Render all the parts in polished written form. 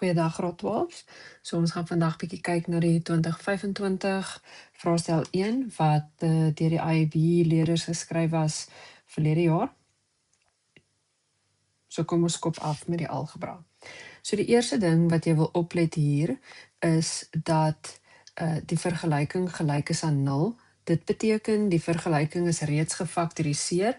Goeiedag graad 12. So ons gaan vandag bietjie kyk na die 2025 vraestel 1 wat deur die IAB leerders geskryf was verlede jaar. So kom ons kop af met die algebra. So die eerste ding wat jy wil oplet hier is dat die vergelyking gelyk is aan 0. Dit beteken die vergelyking is reeds gefaktoriseer.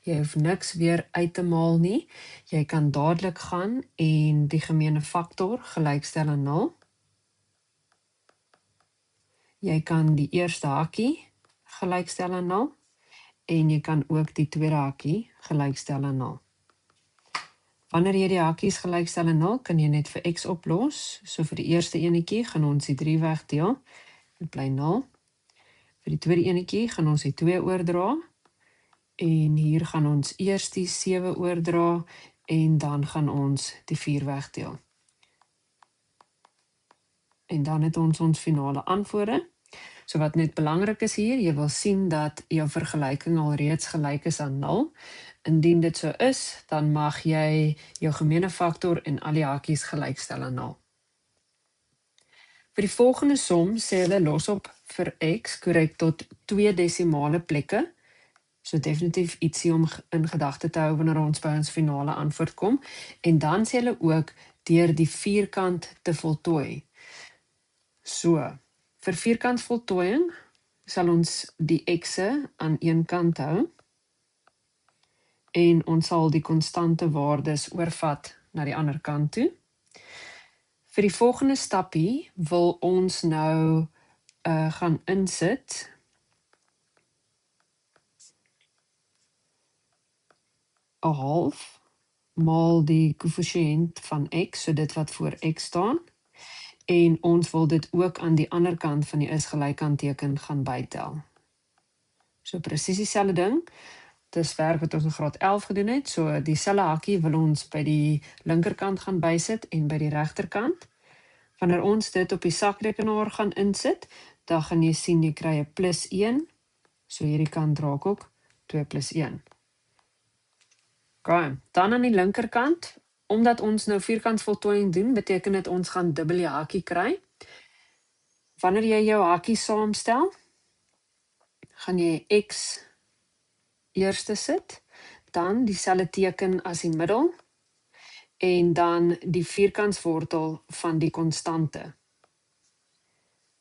Jy hoef niks weer uit te maal nie. Jy kan dadelik gaan en die gemeene faktor gelykstel aan 0. Jy kan die eerste hakkie gelykstel aan 0 en jy kan ook die tweede hakkie gelykstel aan 0. Wanneer jy die hakkies gelykstel aan 0, kan jy net vir x oplos. So vir die eerste enetjie gaan ons die 3 wegdeel. Dit bly 0. Vir die tweede enetjie gaan ons die 2 oordra. En hier gaan ons eers die 7 oordra en dan gaan ons die 4 wegdeel. En dan het ons finale antwoorde. So wat net belangrik is hier, jy wil sien dat jou vergelyking al reeds gelyk is aan 0. Indien dit so is, dan mag jy jou gemeene faktor en al die hakies gelykstel aan 0. Vir die volgende som sê hulle los op vir x korrek tot 2 desimale plekke. So definitief ietsie om in gedagte te hou wanneer ons by ons finale antwoord kom. En dan sê hulle ook deur die vierkant te voltooi. So, vir vierkantvoltooiing sal ons die x'e aan een kant hou en ons sal die konstante waardes oorvat na die ander kant toe. Vir die volgende stappie wil ons nou gaan insit een half maal die koëffisiënt van x, so dit wat voor x staan. En ons wil dit ook aan die ander kant van die is gelykkanteken gaan bytel. So presies dieselfde ding. Dis werk wat ons in graad 11 gedoen het. So dieselfde hakkie wil ons by die linkerkant gaan bysit en by die regterkant. Wanneer ons dit op die sakrekenaar gaan insit, dan gaan jy sien jy kry 'n +1. So hierdie kant raak ook 2 + 1. Okay. Dan aan die linkerkant, omdat ons nou vierkantsvoltooiing doen, beteken dit ons gaan dubbel die hakkie kry. Wanneer jy jou hakkie saamstel, gaan jy x eerste sit, dan dieselfde teken as die middel, en dan die vierkantswortel van die konstante.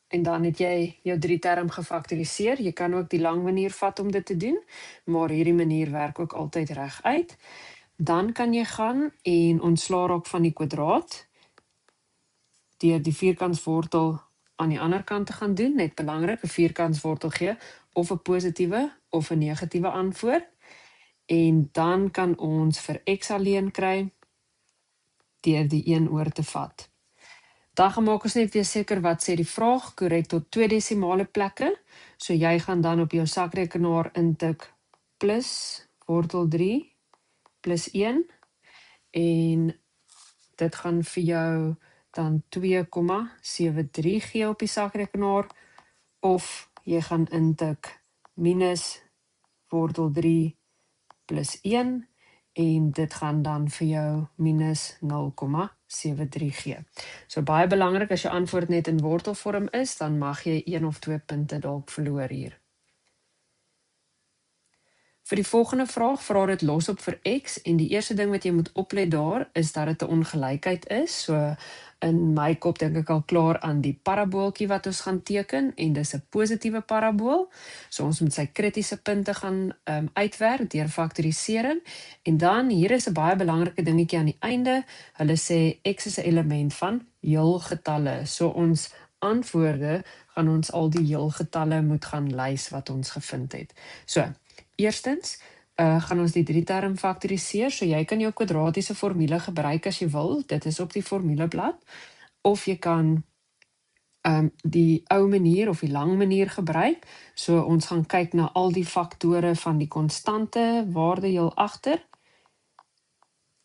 En dan het jy jou 3-term gefaktoriseer. Jy kan ook die lang manier vat om dit te doen, maar hierdie manier werk ook altyd reg uit. Dan kan jy gaan en ontsla raak van die kwadraat, deur die vierkantswortel aan die ander kant te gaan doen. Net belangrik, 'n vierkantswortel gee of 'n positiewe of 'n negatiewe antwoord. En dan kan ons vir x alleen kry, deur die 1 oor te vat. Dan gemaak ons net weer seker wat sê die vraag, korrek tot 2 desimale plekke. So jy gaan dan op jou sakrekenaar intik plus wortel 3 plus 1 en dit gaan vir jou dan 2,73 gee op die sakrekenaar, of jy gaan intik minus wortel 3 plus 1 en dit gaan dan vir jou minus 0,73 gee. So baie belangrik, as jou antwoord net in wortelvorm is, dan mag jy 1 of 2 punte dalk verloor hier. Vir die volgende vraag, vra dit los op vir x, en die eerste ding wat jy moet oplet daar, is dat dit 'n ongelykheid is. So in my kop dink ek al klaar aan die parabooltjie wat ons gaan teken, en dis 'n positiewe parabool. So ons moet sy kritiese punte gaan uitwerk deur faktorisering. En dan, hier is 'n baie belangrike dingetjie aan die einde. Hulle sê x is 'n element van heelgetalle. So ons antwoorde gaan ons al die heelgetalle moet gaan lys wat ons gevind het. So, eerstens, gaan ons die 3-term faktoriseer, so jy kan jou kwadratiese formule gebruik as jy wil, dit is op die formuleblad, of jy kan die ou manier of die lang manier gebruik, so ons gaan kyk na al die faktore van die konstante waarde heel agter,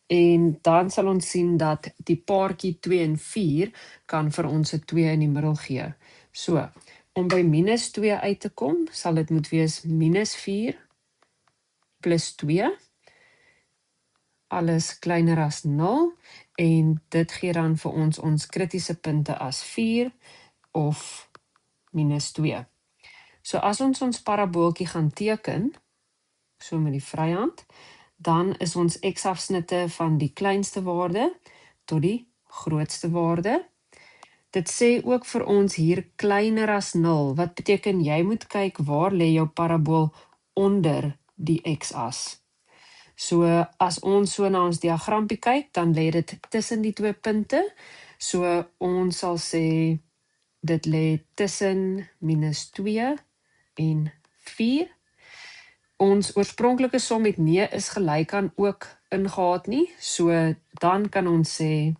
en dan sal ons sien dat die paartjie 2 en 4 kan vir ons 'n 2 in die middel gee. So, om by minus 2 uit te kom, sal dit moet wees minus 4 plus 2, alles kleiner as 0, en dit gee dan vir ons kritiese punte as 4 of minus 2. So as ons parabooltjie gaan teken, so met die vryhand, dan is ons x-afsnitte van die kleinste waarde tot die grootste waarde. Dit sê ook vir ons hier kleiner as 0, wat beteken jy moet kyk waar lê jou parabool onder die x-as. So as ons so na ons diagrampie kyk, dan lê dit tussen die twee punte. So ons sal sê dit lê tussen minus 2 en 4. Ons oorspronklike som met nee is gelyk aan ook ingehaat nie. So dan kan ons sê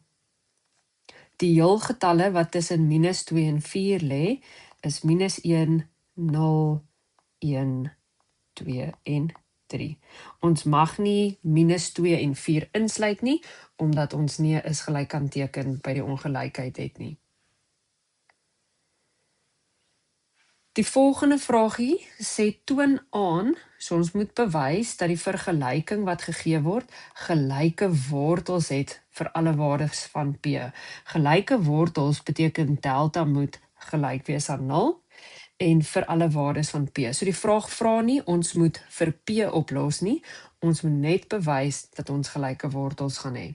die heelgetalle wat tussen minus 2 en 4 lê, is minus 1, 0, 1, 2 en 3. Ons mag nie minus 2 en 4 insluit nie, omdat ons nee is gelyk aan teken by die ongelykheid het nie. Die volgende vraagie sê toon aan, so ons moet bewys dat die vergelyking wat gegee word, gelyke wortels het vir alle waardes van P. Gelyke wortels beteken delta moet gelyk wees aan 0 en vir alle waardes van P. So die vraag vra nie, ons moet vir P oplos nie, ons moet net bewys dat ons gelyke wortels gaan hê.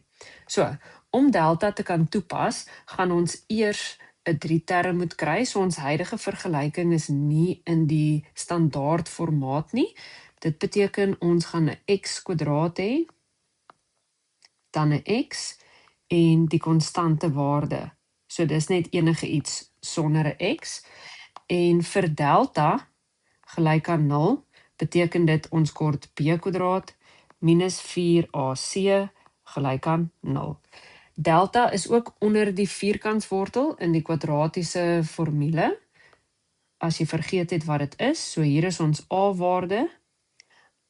So, om delta te kan toepas, gaan ons eers 'n 3-term moet kry, so ons huidige vergelyking is nie in die standaard formaat nie. Dit beteken ons gaan 'n x² hê, dan 'n x en die konstante waarde. So dis net enige iets sonder 'n x. En vir delta gelyk aan 0, beteken dit ons kort b² minus 4ac gelyk aan 0. Delta is ook onder die vierkantswortel in die kwadratiese formule. As jy vergeet het wat dit is, so hier is ons a-waarde,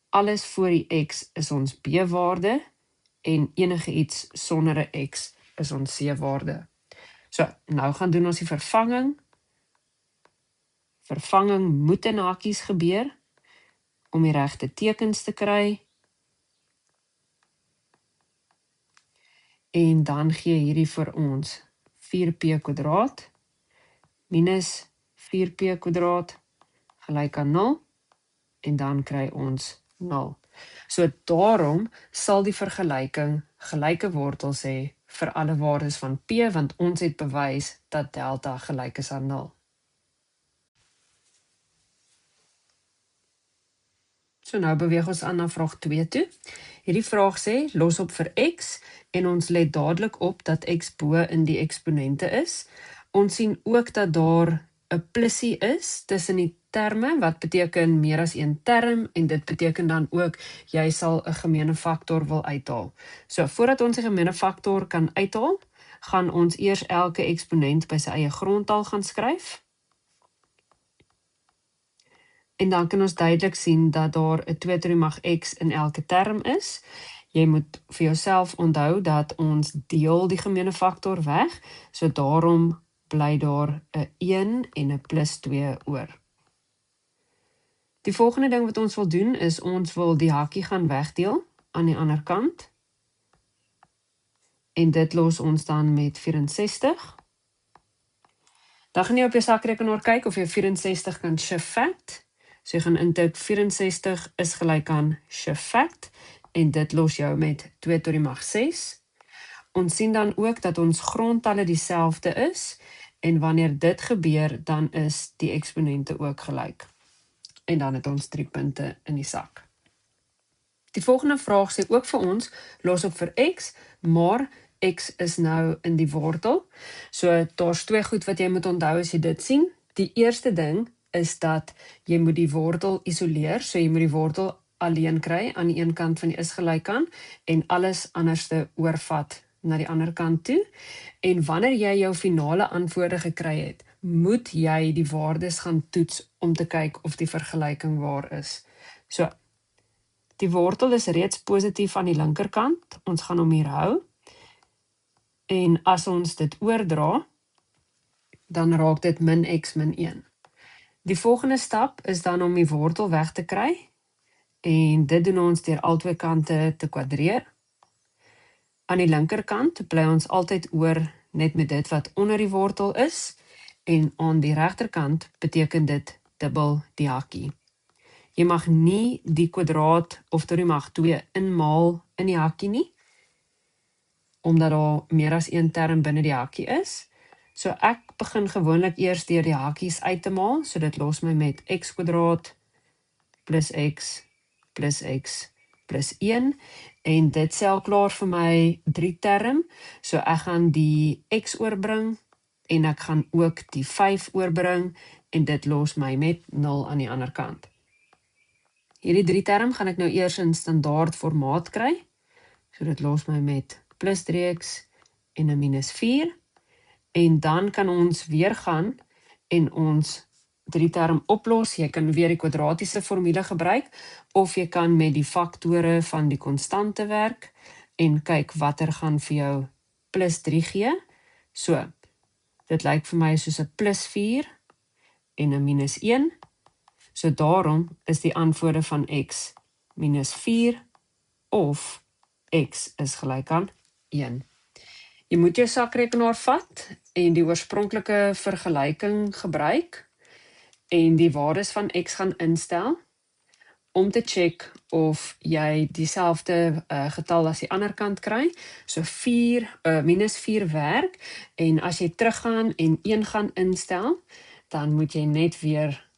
alles voor die x is ons b-waarde en enige iets sonder 'n x is ons c-waarde. So, nou gaan doen ons die vervanging. Vervanging moet in hakies gebeur om die regte tekens te kry. En dan gee hierdie vir ons 4p² minus 4p² gelyk aan 0 en dan kry ons 0. So daarom sal die vergelyking gelyke wortels hê vir alle waardes van P, want ons het bewys dat delta gelyk is aan 0. So nou beweeg ons aan na vraag 2 toe. Hierdie vraag sê, los op vir x en ons let dadelik op dat x bo in die eksponente is. Ons sien ook dat daar 'n plussie is tussen die terme, wat beteken meer as een term, en dit beteken dan ook, jy sal 'n gemeene faktor wil uithaal. So, voordat ons 'n gemeene faktor kan uithaal, gaan ons eers elke eksponent by sy eie grondtal gaan skryf. En dan kan ons duidelik sien dat daar 'n 2 tot die mag x in elke term is. Jy moet vir jouself onthou dat ons deel die gemeene faktor weg, so daarom bly daar 'n 1 en 'n plus 2 oor. Die volgende ding wat ons wil doen is ons wil die hakkie gaan wegdeel aan die ander kant. En dit los ons dan met 64. Dan gaan jy op jou sakrekenaar kyk of jy 64 kan shift fact. So jy gaan intik 64 is gelyk aan shift fact en dit los jou met 2 tot die mag 6. Ons sien dan ook dat ons grondtalle dieselfde is en wanneer dit gebeur, dan is die eksponente ook gelyk. En dan het ons 3 punte in die sak. Die volgende vraag sê ook vir ons, los op vir x, maar x is nou in die wortel. So daar's 2 goed wat jy moet onthou as jy dit sien. Die eerste ding is dat jy moet die wortel isoleer, so jy moet die wortel alleen kry aan die een kant van die is gelyk aan en alles anderste oorvat na die ander kant toe. En wanneer jy jou finale antwoorde gekry het, moet jy die waardes gaan toets om te kyk of die vergelyking waar is. So, die wortel is reeds positief aan die linkerkant, ons gaan hom hier hou. En as ons dit oordra, dan raak dit min x min 1. Die volgende stap is dan om die wortel weg te kry, en dit doen ons deur albei kante te kwadreer. Aan die linkerkant bly ons altyd oor net met dit wat onder die wortel is, en aan die regterkant beteken dit dubbel die hakkie. Jy mag nie die kwadraat of tot die mag 2 inmaal in die hakkie nie, omdat daar meer as een term binne die hakkie is. So ek begin gewoonlik eers deur die hakkies uit te maal, so dit los my met x kwadraat plus x plus x plus 1, en dit sel klaar vir my 3 term, so ek gaan die x oorbring, en ek gaan ook die 5 oorbring, en dit los my met 0 aan die ander kant. Hierdie 3 term gaan ek nou eers in standaard formaat kry, so dit los my met plus 3x en 'n minus 4, en dan kan ons weer gaan en ons 3 term oplos. Jy kan weer die kwadratiese formule gebruik, of jy kan met die faktore van die konstante werk, en kyk watter gaan vir jou plus 3 gee. So, dit lyk vir my soos 'n plus 4 en 'n minus 1, so daarom is die antwoorde van x minus 4, of x is gelyk aan 1. Jy moet jou sakrekenaar vat en die oorspronklike vergelyking gebruik en die waardes van x gaan instel om te check of jy dieselfde getal as die ander kant kry. So minus 4 werk, en as jy teruggaan en 1 gaan instel, dan moet jy net weer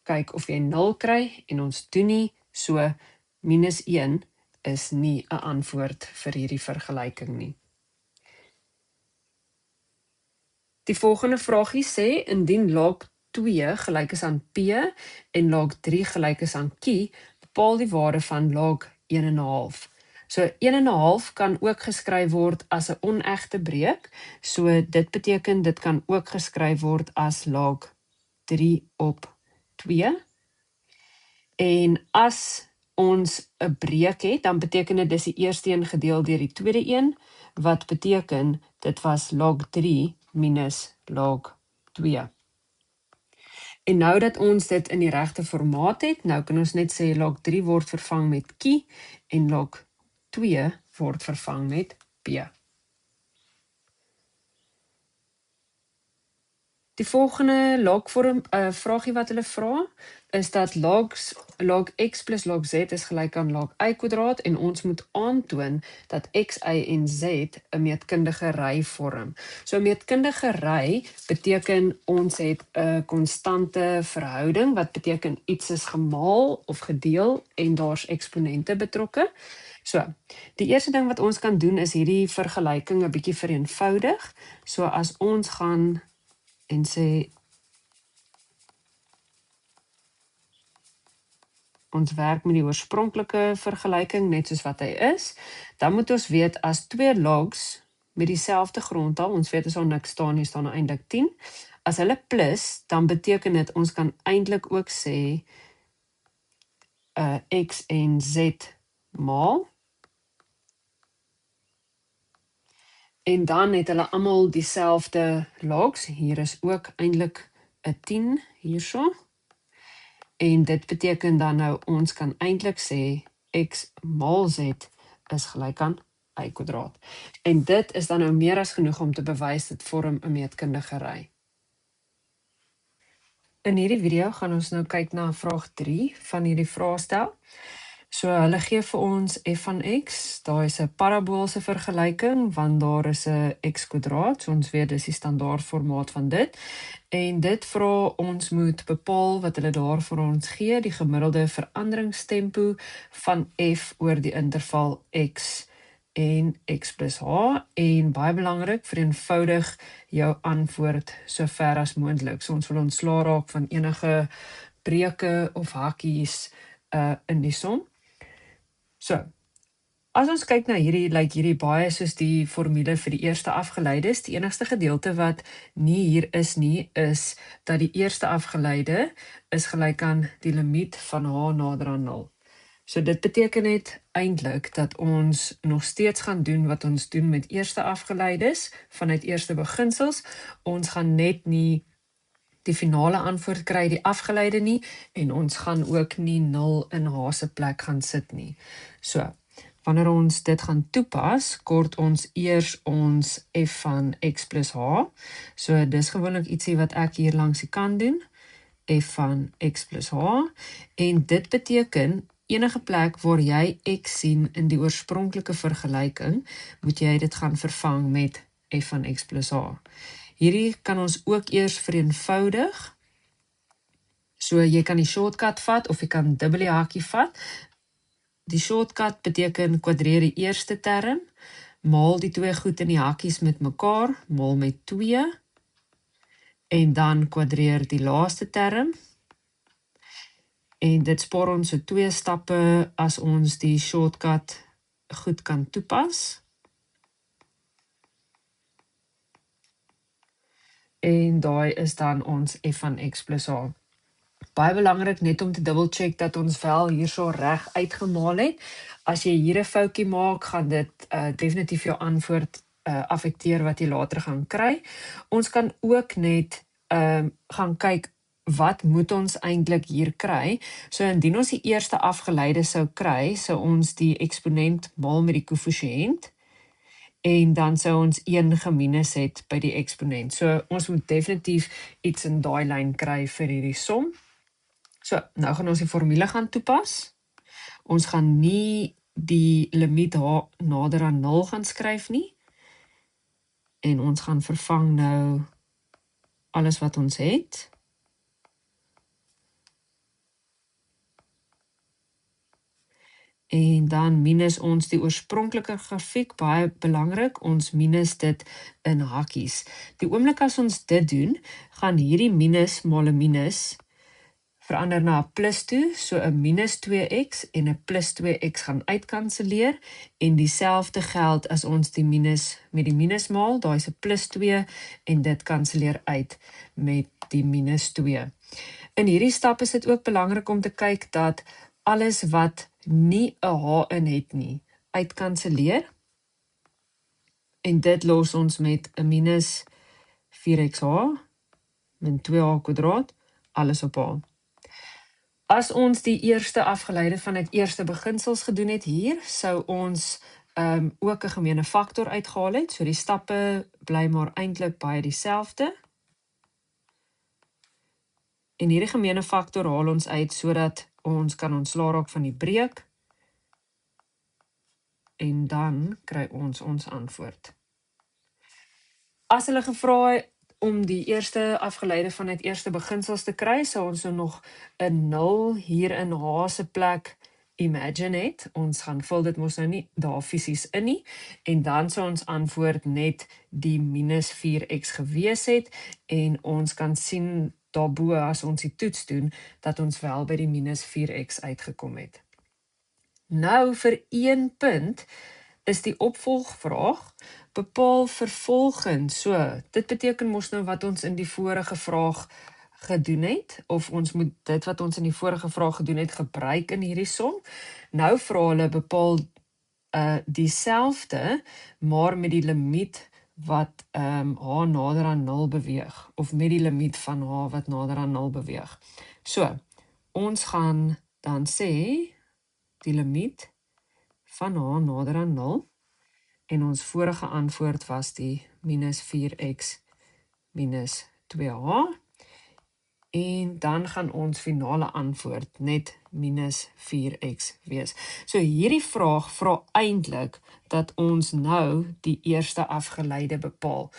kyk of jy 0 kry, en ons doen nie, so minus 1 is nie 'n antwoord vir hierdie vergelyking nie. Die volgende vraagie sê, indien log 2 gelyk is aan P en log 3 gelyk is aan Q, bepaal die waarde van log 1,5. So 1,5 kan ook geskryf word as 'n onegte breek, so dit beteken dit kan ook geskryf word as log 3 op 2. En as ons 'n breek het, dan beteken dit dis die eerste een gedeel deur die tweede een, wat beteken dit was log 3 minus log 2. En nou dat ons dit in die regte formaat het, nou kan ons net sê log 3 word vervang met Q en log 2 word vervang met P. Die volgende logvorm vraagie wat hulle vra, is dat log x plus log z is gelyk aan log y kwadraat, en ons moet aantoon dat x, y en z 'n meetkundige ry vorm. So 'n meetkundige ry beteken ons het 'n konstante verhouding, wat beteken iets is gemaal of gedeel en daar's eksponente betrokke. So, die eerste ding wat ons kan doen is hierdie vergelyking 'n bietjie vereenvoudig. So as ons gaan en sê ons werk met die oorspronklike vergelyking net soos wat hy is, dan moet ons weet as 2 logs met dieselfde grondtal, ons weet as daar niks staan nie, staan eintlik 10. As hulle plus, dan beteken dit ons kan eintlik ook sê x en z maal. En dan het hulle almal dieselfde logs. Hier is ook eintlik 'n 10 hierso. En dit beteken dan nou ons kan eintlik sê x maal z is gelyk aan y kwadraat. En dit is dan nou meer as genoeg om te bewys dit vorm 'n meetkundige ry. In hierdie video gaan ons nou kyk na vraag 3 van hierdie vraestel. So hulle gee vir ons f van x, daar is 'n paraboolse vergelyking, want daar is 'n x kwadraat, so ons weet dis die standaard formaat van dit, en dit vra ons moet bepaal wat hulle daar vir ons gee, die gemiddelde veranderingstempo van f oor die interval x en x plus h, en baie belangrik, vereenvoudig jou antwoord so ver as moontlik. So ons wil ontslaa raak van enige breuke of hakkies in die som. So, as ons kyk na hierdie, lyk hierdie baie soos die formule vir die eerste afgeleides. Die enigste gedeelte wat nie hier is nie, is dat die eerste afgeleide is gelyk aan die limiet van h nader aan 0. So dit beteken net eintlik dat ons nog steeds gaan doen wat ons doen met eerste afgeleides, vanuit eerste beginsels. Ons gaan net nie die finale antwoord kry, die afgeleide nie, en ons gaan ook nie 0 in h se plek gaan sit nie. So, wanneer ons dit gaan toepas, kort ons eers ons f van x plus h. So dis gewoonlik ietsie wat ek hier langs die kant doen, f van x plus h, en dit beteken enige plek waar jy x sien in die oorspronklike vergelyking, moet jy dit gaan vervang met f van x plus h. Hierdie kan ons ook eers vereenvoudig. So jy kan die shortcut vat of jy kan dubbele hakie vat. Die shortcut beteken kwadreer die eerste term, maal die twee goed in die hakies met mekaar, maal met 2, en dan kwadreer die laaste term. En dit spaar ons so 2 stappe as ons die shortcut goed kan toepas. En daai is dan ons f van x plus h. Baie belangrik net om te double check dat ons wel hierso reg uitgemaal het. As jy hier 'n foutjie maak, gaan dit definitief jou antwoord affekteer wat jy later gaan kry. Ons kan ook net gaan kyk wat moet ons eintlik hier kry. So indien ons die eerste afgeleide sou kry, sou ons die eksponent maal met die koëffisiënt en dan sou ons 1 geminus het by die eksponent. So ons moet definitief iets in daai lyn kry vir hierdie som. So, nou gaan ons die formule gaan toepas. Ons gaan nie die limiet h nader aan 0 gaan skryf nie. En ons gaan vervang nou alles wat ons het. En dan minus ons die oorspronklike grafiek, baie belangrik, ons minus dit in hakies. Die oomblik as ons dit doen, gaan hierdie minus maal 'n minus verander na 'n plus toe, so 'n minus 2x en 'n plus 2x gaan uitkanseleer, en dieselfde geld as ons die minus met die minus maal, daai is 'n plus 2, en dit kanseleer uit met die minus 2. In hierdie stap is dit ook belangrik om te kyk dat alles wat nie 'n h in het nie, uitkanseleer, en dit los ons met 'n minus 4xh min 2h kwadraat, alles op h. As ons die eerste afgeleide van het eerste beginsels gedoen het hier, sou ons ook 'n gemeene faktor uitgehaal het, so die stappe bly maar eintlik baie dieselfde. En hierdie gemeene faktor haal ons uit sodat ons kan ontslaa raak van die breek, en dan kry ons ons antwoord. As hulle gevra het om die eerste afgeleide van het eerste beginsels te kry, sou ons nog 'n 0 hier in h se plek imagine het. Ons gaan vul dit mos nou nie daar fisies in nie, en dan sou ons antwoord net die minus 4x gewees het, en ons kan sien daarbo as ons die toets doen, dat ons wel by die minus 4x uitgekom het. Nou vir 1 punt is die opvolgvraag, bepaal vervolgens. So, dit beteken mos nou wat ons in die vorige vraag gedoen het, of ons moet dit wat ons in die vorige vraag gedoen het gebruik in hierdie som. Nou vra hulle bepaal dieselfde, maar met die limiet wat h nader aan 0 beweeg, of met die limiet van h wat nader aan 0 beweeg. So, ons gaan dan sê, die limiet van h nader aan 0, en ons vorige antwoord was die minus 4x minus 2h, en dan gaan ons finale antwoord net minus 4x wees. So hierdie vraag vra eintlik dat ons nou die eerste afgeleide bepaal.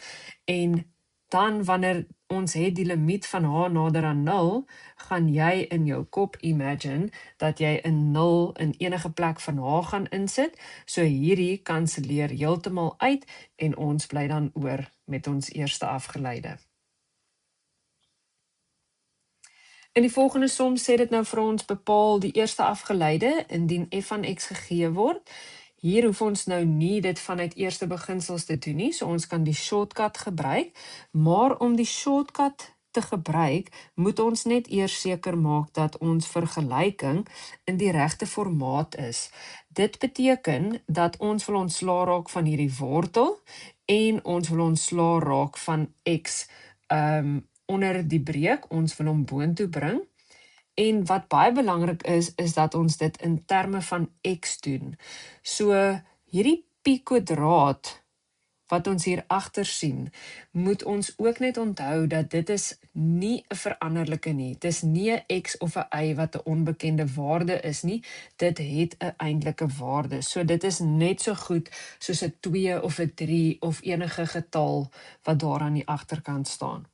En dan wanneer ons het die limiet van h nader aan 0, gaan jy in jou kop imagine dat jy 'n 0 in enige plek van h gaan insit, so hierdie kanseleer heeltemal uit, en ons bly dan oor met ons eerste afgeleide. In die volgende som sê dit nou vir ons bepaal die eerste afgeleide indien f van x gegee word. Hier hoef ons nou nie dit vanuit eerste beginsels te doen nie, so ons kan die shortcut gebruik, maar om die shortcut te gebruik, moet ons net eers seker maak dat ons vergelyking in die regte formaat is. Dit beteken dat ons wil ontslaa raak van hierdie wortel, en ons wil ontslaa raak van x onder die breek, ons wil hom boontoe bring, En wat baie belangrik is dat ons dit in terme van x doen. So hierdie pi kwadraat wat ons hier agter sien, moet ons ook net onthou dat dit is nie 'n veranderlike nie. Dit is nie 'n x of 'n y wat 'n onbekende waarde is nie. Dit het 'n eintlike waarde. So dit is net so goed soos 'n 2 of 'n 3 of enige getal wat daar aan die agterkant staan.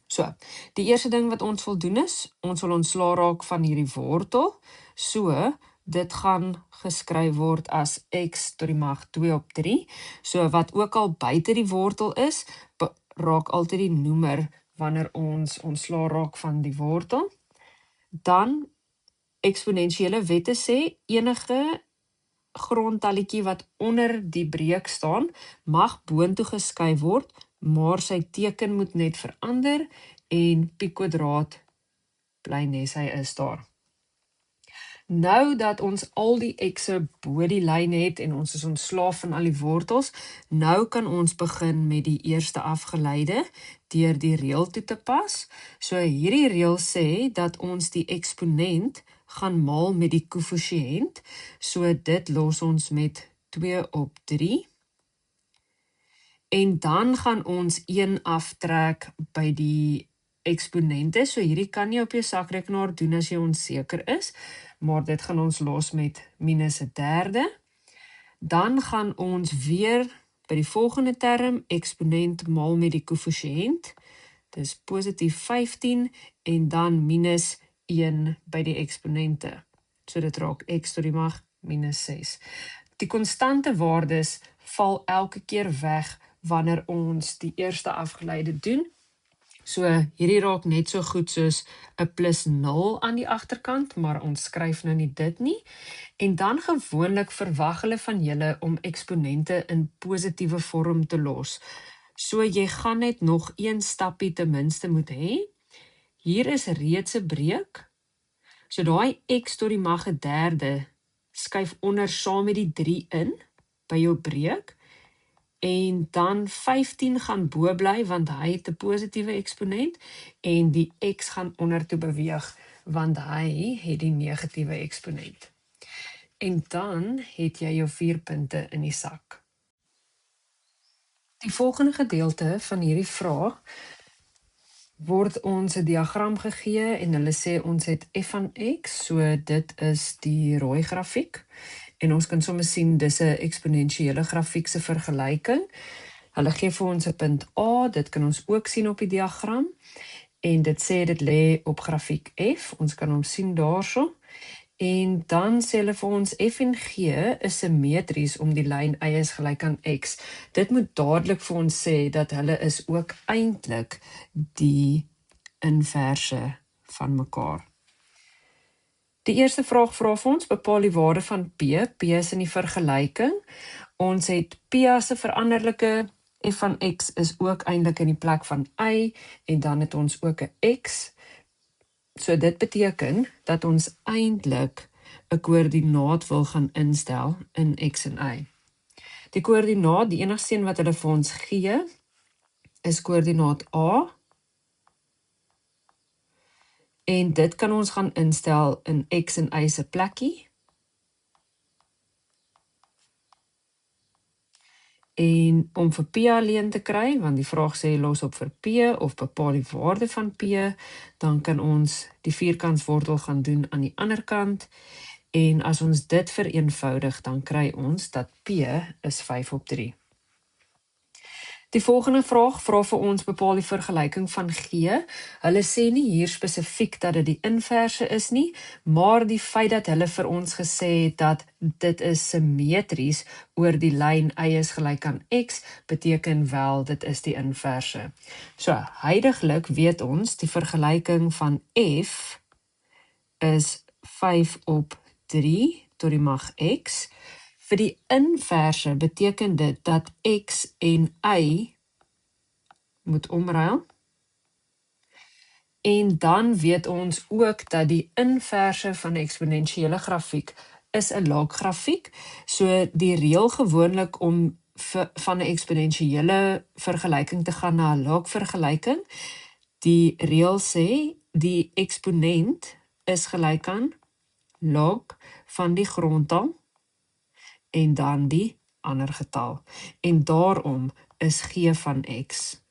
So, die eerste ding wat ons wil doen is, ons wil ontslaa raak van hierdie wortel. So, dit gaan geskryf word as x tot die mag 2 op 3. So, wat ook al buite die wortel is, raak altyd die noemer wanneer ons ontslaa raak van die wortel. Dan, eksponensiële wette sê, enige grondtalletjie wat onder die breek staan, mag boontoe geskuif word, maar sy teken moet net verander en pi kwadraat bly nes hy is daar. Nou dat ons al die x'e bo die lyn het en ons is ontslaaf van al die wortels, nou kan ons begin met die eerste afgeleide deur die reël toe te pas. So hierdie reël sê dat ons die eksponent gaan maal met die koëffisiënt. So dit los ons met 2 op 3. En dan gaan ons 1 aftrek by die eksponente. So hierdie kan jy op jou sakrekenaar doen as jy onseker is, maar dit gaan ons los met minus 1/3. Dan gaan ons weer by die volgende term eksponent maal met die koëffisiënt. Dis positief 15 en dan minus 1 by die eksponente. So dit raak x tot die mag minus 6. Die konstante waardes val elke keer weg wanneer ons die eerste afgeleide doen. So hierdie raak net so goed soos 'n plus 0 aan die agterkant, maar ons skryf nou nie dit nie. En dan gewoonlik verwag hulle van julle om eksponente in positiewe vorm te los. So jy gaan net nog een stappie ten minste moet hê. Hier is reeds 'n breek. So daai x tot die mag 1/3 skuif onder saam met die 3 in by jou breek. En dan 15 gaan bo bly want hy het 'n positiewe eksponent en die x gaan onder toe beweeg want hy het die negatiewe eksponent. En dan het jy jou 4 punte in die sak. Die volgende gedeelte van hierdie vraag word ons 'n diagram gegee en hulle sê ons het f van x, so dit is die rooi grafiek. En ons kan sommer sien dis 'n eksponensiële grafiek se vergelyking. Hulle gee vir ons 'n punt A, dit kan ons ook sien op die diagram. En dit sê dit lê op grafiek F, ons kan hom sien daarso. En dan sê hulle vir ons f en g is simmetries om die lyn y is gelyk aan x. Dit moet dadelik vir ons sê dat hulle is ook eintlik die inverse van mekaar. Die eerste vraag vra vir ons, bepaal die waarde van P. P is in die vergelyking. Ons het P as 'n veranderlike, f van x is ook eintlik in die plek van y, en dan het ons ook 'n x. So dit beteken dat ons eintlik 'n koördinaat wil gaan instel in x en y. Die koördinaat, die enigste een wat hulle vir ons gee, is koördinaat A. En dit kan ons gaan instel in x en y se plekkie. En om vir P alleen te kry, want die vraag sê los op vir P of bepaal die waarde van P, dan kan ons die vierkantswortel gaan doen aan die ander kant. En as ons dit vereenvoudig, dan kry ons dat P is 5 op 3. Die volgende vraag vra vir ons bepaal die vergelyking van G. Hulle sê nie hier spesifiek dat dit die inverse is nie, maar die feit dat hulle vir ons gesê het dat dit is simmetries oor die lyn y is gelyk aan x, beteken wel dit is die inverse. So, huidiglik weet ons die vergelyking van f is 5 op 3 tot die mag x. Vir die inverse beteken dit dat x en y moet omruil. En dan weet ons ook dat die inverse van 'n eksponensiële grafiek is 'n loggrafiek. So die reël gewoonlik om van 'n eksponensiële vergelyking te gaan na 'n logvergelyking. Die reël sê die eksponent is gelyk aan log van die grondtal en dan die ander getal. En daarom is g van x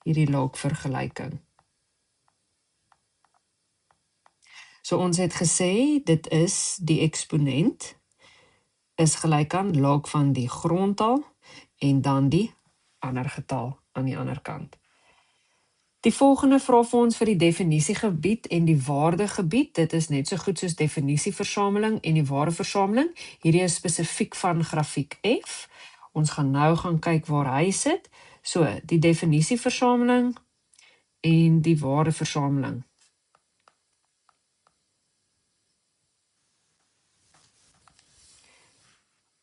hierdie log vergelyking. So ons het gesê, dit is die eksponent, is gelyk aan log van die grondtal en dan die ander getal aan die ander kant. Die volgende vra vir ons vir die definisiegebied en die waardegebied. Dit is net so goed soos definisieversameling en die waardeversameling. Hierdie is spesifiek van grafiek F. Ons gaan nou gaan kyk waar hy sit. So, die definisieversameling en die waardeversameling.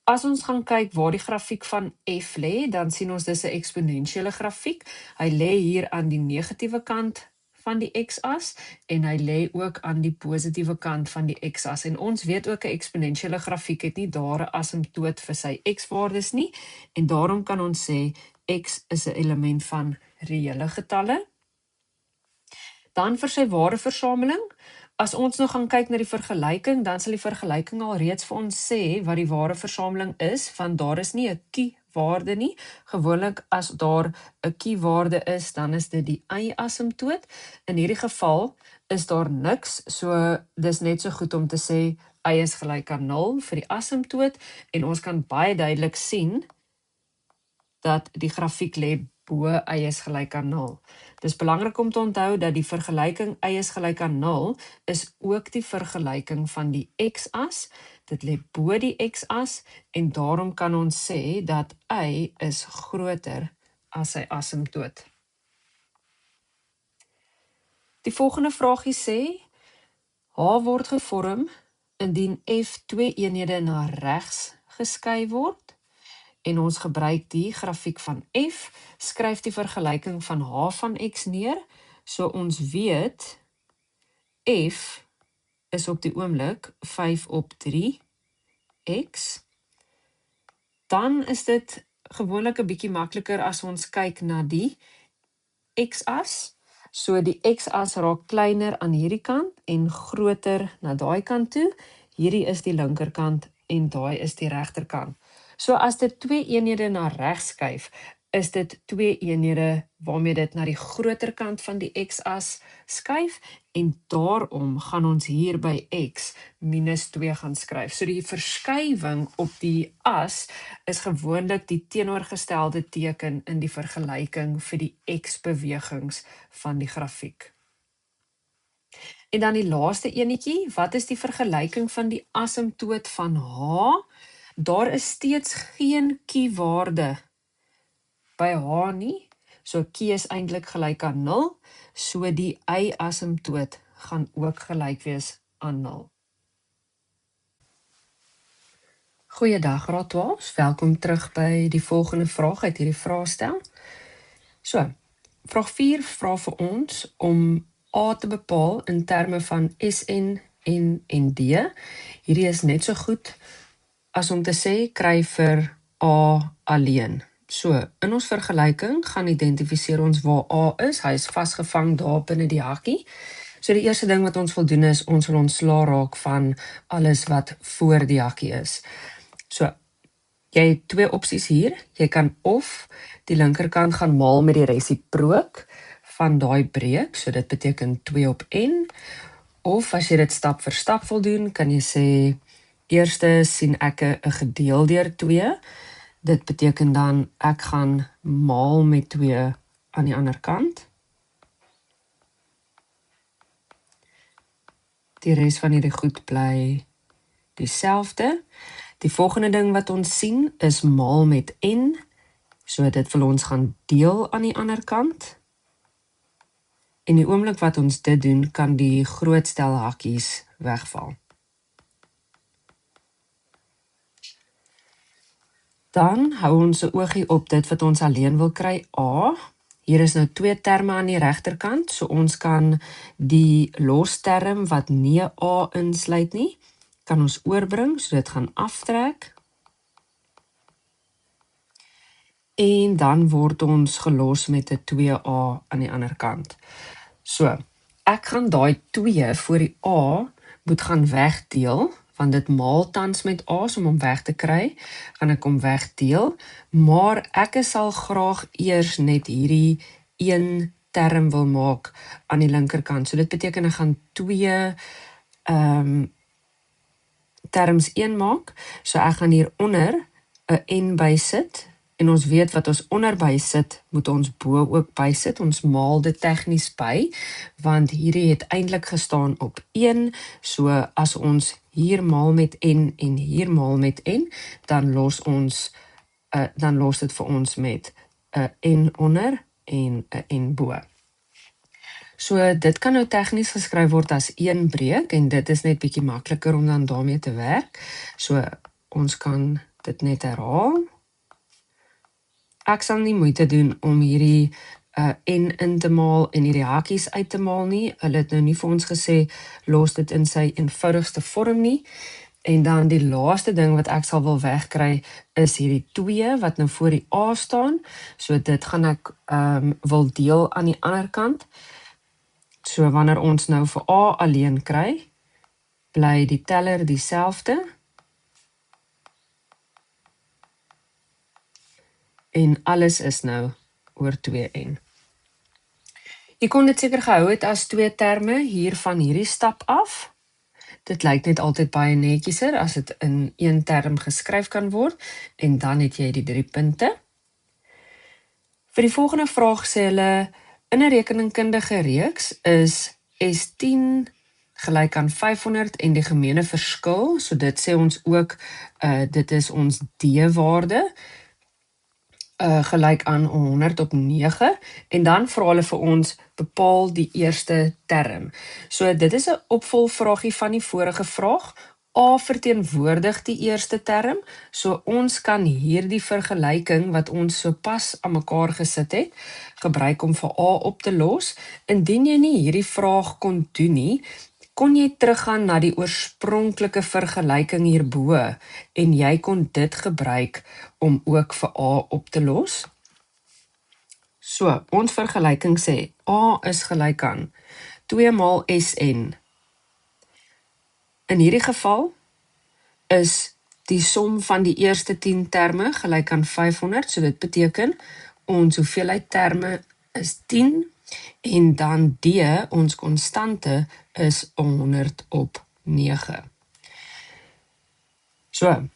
As ons gaan kyk waar die grafiek van F lê, dan sien ons dis 'n eksponensiële grafiek. Hy lê hier aan die negatiewe kant van die x-as en hy lê ook aan die positiewe kant van die x-as. En ons weet ook 'n eksponensiële grafiek het nie daar 'n asymptoot vir sy x-waardes nie en daarom kan ons sê x is 'n element van reële getalle. Dan vir sy waardeversameling, as ons nou gaan kyk na die vergelyking, dan sal die vergelyking al reeds vir ons sê wat die waardeversameling is, want daar is nie 'n kie-waarde nie. Gewoonlik as daar 'n kie-waarde is, dan is dit die y-asymptoot. In hierdie geval is daar niks, so dis net so goed om te sê y is gelyk aan 0 vir die asymptoot en ons kan baie duidelik sien dat die grafiek lê bo y is gelyk aan 0. Dis belangrik om te onthou dat die vergelyking y is gelyk aan 0 is ook die vergelyking van die x-as. Dit lê bo die x-as en daarom kan ons sê dat y is groter as sy asymptoot. Die volgende vraagie sê, H word gevorm indien F 2 eenhede na regs geskuif word. En ons gebruik die grafiek van F, skryf die vergelyking van H van x neer, so ons weet F is op die oomblik 5 op 3x. Dan is dit gewoonlik 'n bietjie makliker as ons kyk na die x-as. So die x-as raak kleiner aan hierdie kant en groter na daai kant toe. Hierdie is die linkerkant en daai is die regterkant. So as dit 2 eenhede na regs skuif, is dit 2 eenhede waarmee dit na die groter kant van die x-as skuif en daarom gaan ons hier by x minus 2 gaan skryf. So die verskywing op die as is gewoonlik die teenoorgestelde teken in die vergelyking vir die x-bewegings van die grafiek. En dan die laaste enetjie, wat is die vergelyking van die asymptoot van H? Daar is steeds geen kie-waarde by H nie, so kie is eintlik gelyk aan 0, so die y-asymptoot gaan ook gelyk wees aan 0. Goeiedag graad 12, welkom terug by die volgende vraag uit hierdie vraestel. So, vraag 4 vra vir ons om A te bepaal in terme van Sn, N en D. Hierdie is net so goed as om te sê, kry vir A alleen. So, in ons vergelyking gaan identifiseer ons waar A is. Hy is vasgevang daar binne die hakkie. So die eerste ding wat ons wil doen is, ons wil ontslaa raak van alles wat voor die hakkie is. So, jy het 2 opsies hier. Jy kan of die linkerkant gaan maal met die resiprook van daai breek, so dit beteken 2 op n, of as jy dit stap vir stap wil doen, kan jy sê, eerste sien ek 'n gedeel deur 2, dit beteken dan ek gaan maal met 2 aan die ander kant. Die res van hierdie goed bly dieselfde. Die volgende ding wat ons sien is maal met n, so dit wil ons gaan deel aan die ander kant. En die oomblik wat ons dit doen, kan die groot stel hakkies wegval. Dan hou ons 'n oogie op dit wat ons alleen wil kry, A. Hier is nou 2 terme aan die regterkant, so ons kan die losterm wat nie A insluit nie, kan ons oorbring, so dit gaan aftrek. En dan word ons gelos met 'n 2a aan die ander kant. So, Ek gaan daai 2 voor die A moet gaan wegdeel, want dit maal tans met A, so om hom weg te kry, gaan ek hom wegdeel, maar ek sal graag eers net hierdie een term wil maak aan die linkerkant. So dit beteken ek gaan 2 terms 1 maak. So ek gaan hieronder 'n n bysit, en ons weet wat ons onder bysit, moet ons bo ook bysit. Ons maal dit tegnies by, want hierdie het eintlik gestaan op 1, so as ons hier maal met n en hier maal met n, dan los dit vir ons met 'n n onder en 'n n bo. So dit kan nou tegnies geskryf word as 1 breek, en dit is net bietjie makliker om dan daarmee te werk. So ons kan dit net herhaal. Ek sal nie moeite doen om hierdie n in te maal en hierdie hakies uit te maal nie. Hulle het nou nie vir ons gesê, los dit in sy eenvoudigste vorm nie. En dan die laaste ding wat ek sal wil wegkry, is hierdie 2 wat nou voor die A staan. So dit gaan ek wil deel aan die ander kant. So wanneer ons nou vir A alleen kry, bly die teller dieselfde. En alles is nou oor 2n. Jy kon dit seker gehou het as 2 terme hier van hierdie stap af. Dit lyk net altyd baie netjieser as dit in 1 term geskryf kan word, en dan het jy die 3 punte. Vir die volgende vraag sê hulle, in 'n rekeningkundige reeks is S10 gelyk aan 500 en die gemeene verskil, so dit sê ons ook, dit is ons D-waarde, gelyk aan 100 op 9, en dan vra hulle vir ons, bepaal die eerste term. So dit is 'n opvolgvraagie van die vorige vraag. A verteenwoordig die eerste term, so ons kan hierdie vergelyking wat ons sopas aan mekaar gesit het, gebruik om vir A op te los. Indien jy nie hierdie vraag kon doen nie, kon jy teruggaan na die oorspronklike vergelyking hierbo, en jy kon dit gebruik om ook vir A op te los. So, ons vergelyking sê, A is gelyk aan 2 maal Sn. In hierdie geval is die som van die eerste 10 terme gelyk aan 500, so dit beteken ons hoeveelheid terme is 10, en dan D, ons konstante, is 100 op 9. So,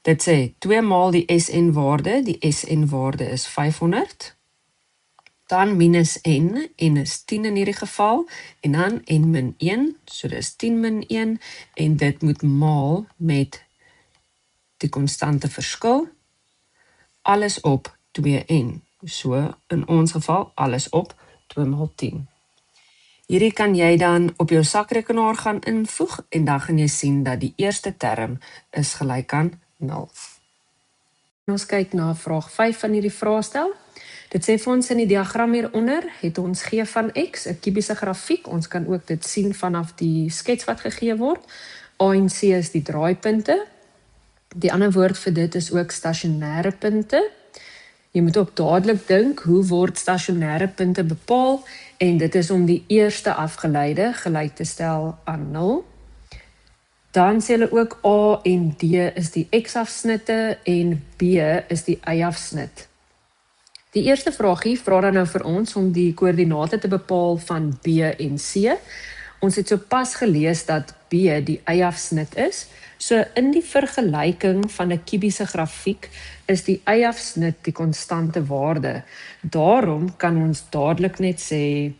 dit sê 2 maal die Sn-waarde, die Sn-waarde is 500, dan minus n is 10 in hierdie geval, en dan n min 1, so dis 10 min 1, en dit moet maal met die konstante verskil, alles op 2n, so in ons geval alles op 2 maal 10. Hierdie kan jy dan op jou sakrekenaar gaan invoeg, en dan gaan jy sien dat die eerste term is gelyk aan 0. Ons kyk na vraag 5 van hierdie vraestel. Dit sê vir ons in die diagram hieronder, het ons G van X, 'n kubiese grafiek. Ons kan ook dit sien vanaf die skets wat gegee word. A en C is die draaipunte. Die ander woord vir dit is ook stasionêre punte. Jy moet ook dadelik dink, hoe word stasionêre punte bepaal? En dit is om die eerste afgeleide gelyk te stel aan 0. Dan sê hulle ook A en D is die x-afsnitte en B is die y-afsnit. Die eerste vraagie vra dan nou vir ons om die koördinate te bepaal van B en C. Ons het sopas gelees dat B die y-afsnit is. So in die vergelyking van 'n kubiese grafiek is die y-afsnit die konstante waarde. Daarom kan ons dadelik net sê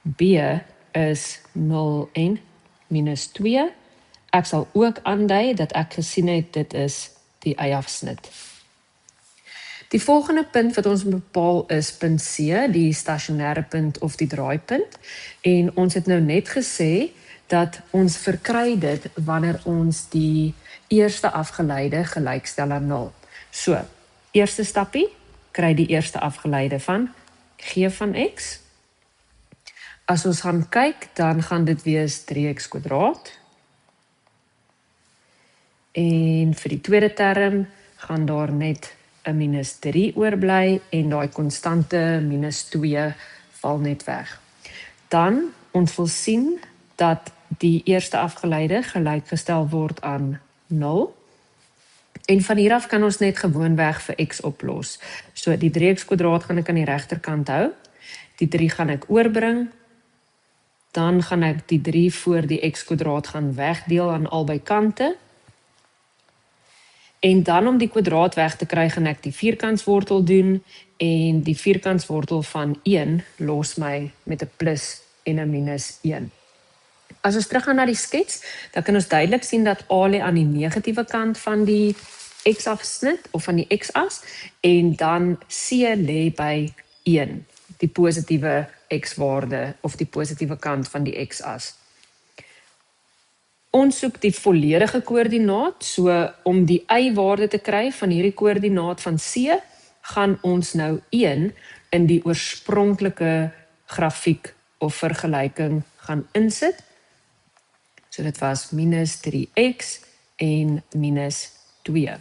B is 0 en minus 2. Ek sal ook aandui dat ek gesien het dit is die y-afsnit. Die volgende punt wat ons bepaal is punt C, die stasionêre punt of die draaipunt. En ons het nou net gesê dat ons verkry dit wanneer ons die eerste afgeleide gelykstel aan 0. So, eerste stappie, kry die eerste afgeleide van G van X. As ons gaan kyk, dan gaan dit wees 3x². En vir die tweede term gaan daar net 'n minus 3 oorbly en daai konstante minus 2 val net weg. Dan Ons wil sien dat die eerste afgeleide gelykgestel word aan 0. En van hier af kan ons net gewoonweg vir x oplos. So die 3x kwadraat gaan ek aan die regterkant hou. Die 3 gaan ek oorbring. Dan gaan ek die 3 voor die x kwadraat gaan wegdeel aan albei kante. En dan om die kwadraat weg te kry, gaan ek die vierkantswortel doen. En die vierkantswortel van 1 los my met 'n plus en 'n minus 1. As ons teruggaan na die skets, dan kan ons duidelik sien dat A lê aan die negatiewe kant van die x-afsnit of van die x-as en dan C lê by 1, die positiewe x-waarde of die positiewe kant van die x-as. Ons soek die volledige koördinaat, so om die y-waarde te kry van hierdie koördinaat van C, gaan ons nou 1 in die oorspronklike grafiek of vergelyking gaan insit. So dit was minus 3x en minus 2.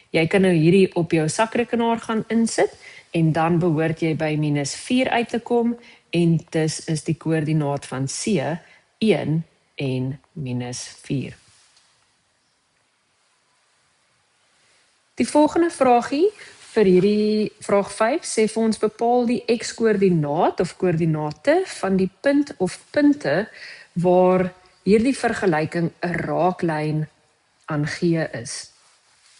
Jy kan nou hierdie op jou sakrekenaar gaan insit en dan behoort jy by minus 4 uit te kom en dis is die koördinaat van C 1 en minus 4. Die volgende vraagie vir hierdie vraag 5 sê vir ons bepaal die x-koördinaat of koördinate van die punt of punte waar hierdie vergelyking 'n raaklyn aan gee is.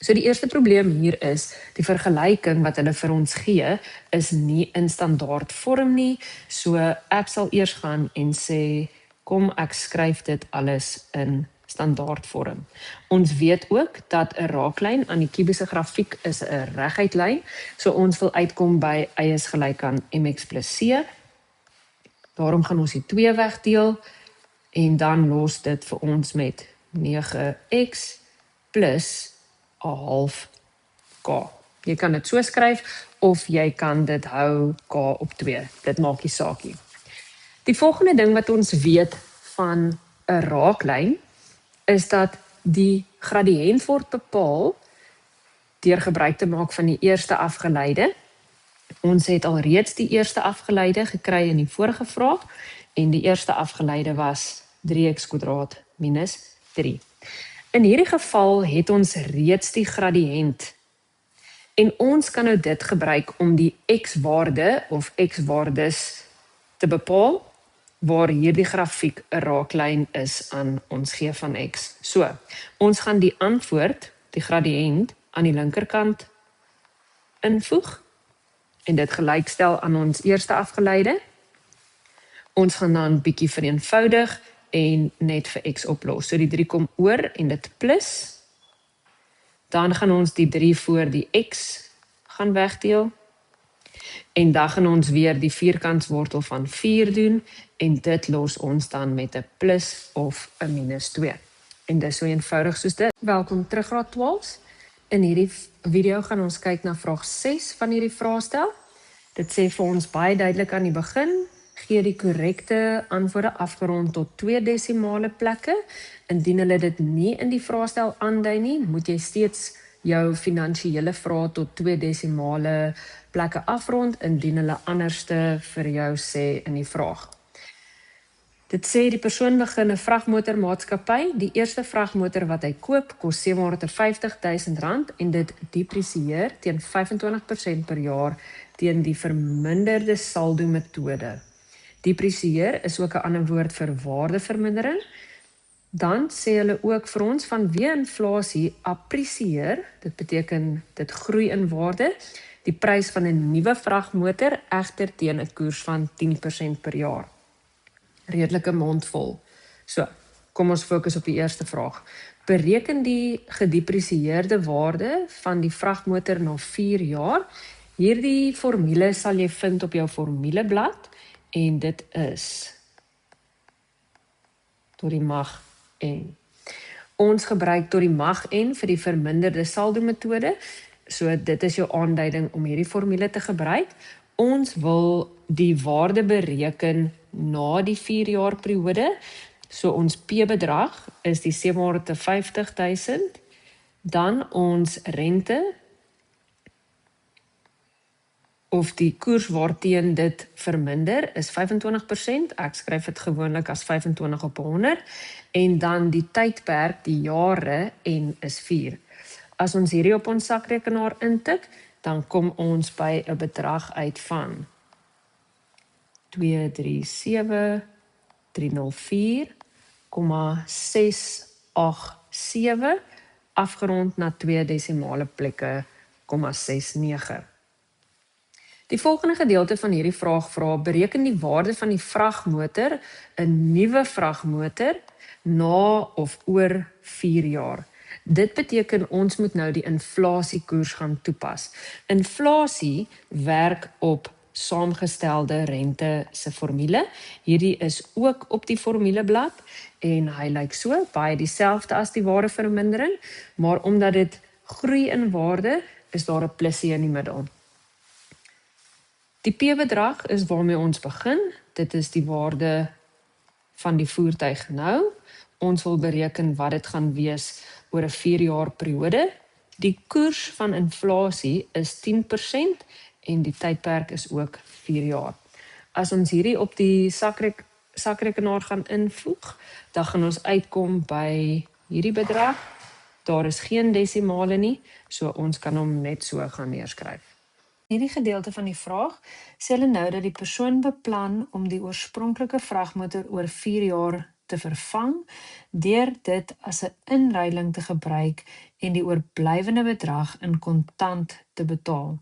So die eerste probleem hier is, die vergelyking wat hulle vir ons gee, is nie in standaard vorm nie, so ek sal eers gaan en sê, kom ek skryf dit alles in standaard vorm. Ons weet ook dat 'n raaklyn aan die kubiese grafiek is 'n reguit lyn, so ons wil uitkom by y is gelyk aan mx plus c. Daarom gaan ons die 2 wegdeel, en dan los dit vir ons met 9x plus 'n half k. Jy kan dit so skryf, of jy kan dit hou k op 2. Dit maak nie saak nie. Die volgende ding wat ons weet van 'n raaklyn, is dat die gradiënt word bepaal deur gebruik te maak van die eerste afgeleide. Ons het al reeds die eerste afgeleide gekry in die vorige vraag, en die eerste afgeleide was 3x kwadraat minus 3. In hierdie geval het ons reeds die gradiënt, en ons kan nou dit gebruik om die x-waarde of x-waardes te bepaal, waar hierdie grafiek 'n raaklyn is aan ons g van x. So, ons gaan die antwoord, die gradiënt, aan die linkerkant invoeg, en dit gelykstel aan ons eerste afgeleide. Ons gaan dan bietjie vereenvoudig en net vir x oplos. So die 3 kom oor en dit plus. Dan gaan ons die 3 voor die x gaan wegdeel. En dan gaan ons weer die vierkantswortel van 4 doen, en dit los ons dan met 'n plus of 'n minus 2. En dis so eenvoudig soos dit. Welkom terug graad 12. In hierdie video gaan ons kyk na vraag 6 van hierdie vraestel. Dit sê vir ons baie duidelik aan die begin, gee die korrekte antwoorde afgerond tot 2 desimale plekke. Indien hulle dit nie in die vraestel aandui nie, moet jy steeds jou finansiële vrae tot 2 desimale plekke afrond, indien hulle anderste vir jou sê in die vraag. Dit sê die persoon begin 'n vragmotormaatskappy. Die eerste vragmotor wat hy koop, kos R750.000 en dit depresieer teen 25% per jaar teen die verminderde saldo metode. Depresieer is ook 'n ander woord vir waardevermindering. Dan sê hulle ook vir ons vanweë inflasie appresieer, dit beteken dit groei in waarde, die prys van 'n nuwe vragmotor egter teen 'n koers van 10% per jaar. Redelike mondvol. So, kom ons fokus op die eerste vraag. Bereken die gedepresieerde waarde van die vragmotor na 4 jaar. Hierdie formule sal jy vind op jou formuleblad, en dit is tot die mag n. Ons gebruik tot die mag n vir die verminderde saldo metode, so dit is jou aanduiding om hierdie formule te gebruik. Ons wil die waarde bereken na die 4 jaar periode, so ons P-bedrag is die 750.000, dan ons rente of die koers waarteen dit verminder is 25%. Ek skryf dit gewoonlik as 25 op 100 en dan die tydperk, die jare en is 4. As ons hierdie op ons sakrekenaar intik, dan kom ons by 'n bedrag uit van 237.304,687 afgerond na 2 desimale plekke, 0,69. Die volgende gedeelte van hierdie vraag vra, bereken die waarde van die vragmotor, 'n nuwe vragmotor, na of oor 4 jaar. Dit beteken ons moet nou die inflasiekoers gaan toepas. Inflasie werk op saamgestelde rente se formule. Hierdie is ook op die formuleblad en hy lyk so, baie dieselfde as die waardevermindering, maar omdat dit groei in waarde, is daar 'n plusie in die middel. Die P-bedrag is waarmee ons begin. Dit is die waarde van die voertuig nou. Ons wil bereken wat dit gaan wees oor 'n 4 jaar periode. Die koers van inflasie is 10% en die tydperk is ook 4 jaar. As ons hierdie op die sakrekenaar gaan invoeg, dan gaan ons uitkom by hierdie bedrag. Daar is geen desimale nie, so ons kan hom net so gaan neerskryf. Hierdie gedeelte van die vraag sê hulle nou dat die persoon beplan om die oorspronklike vragmotor oor 4 jaar te vervang deur dit as 'n inruiling te gebruik en die oorblywende bedrag in kontant te betaal.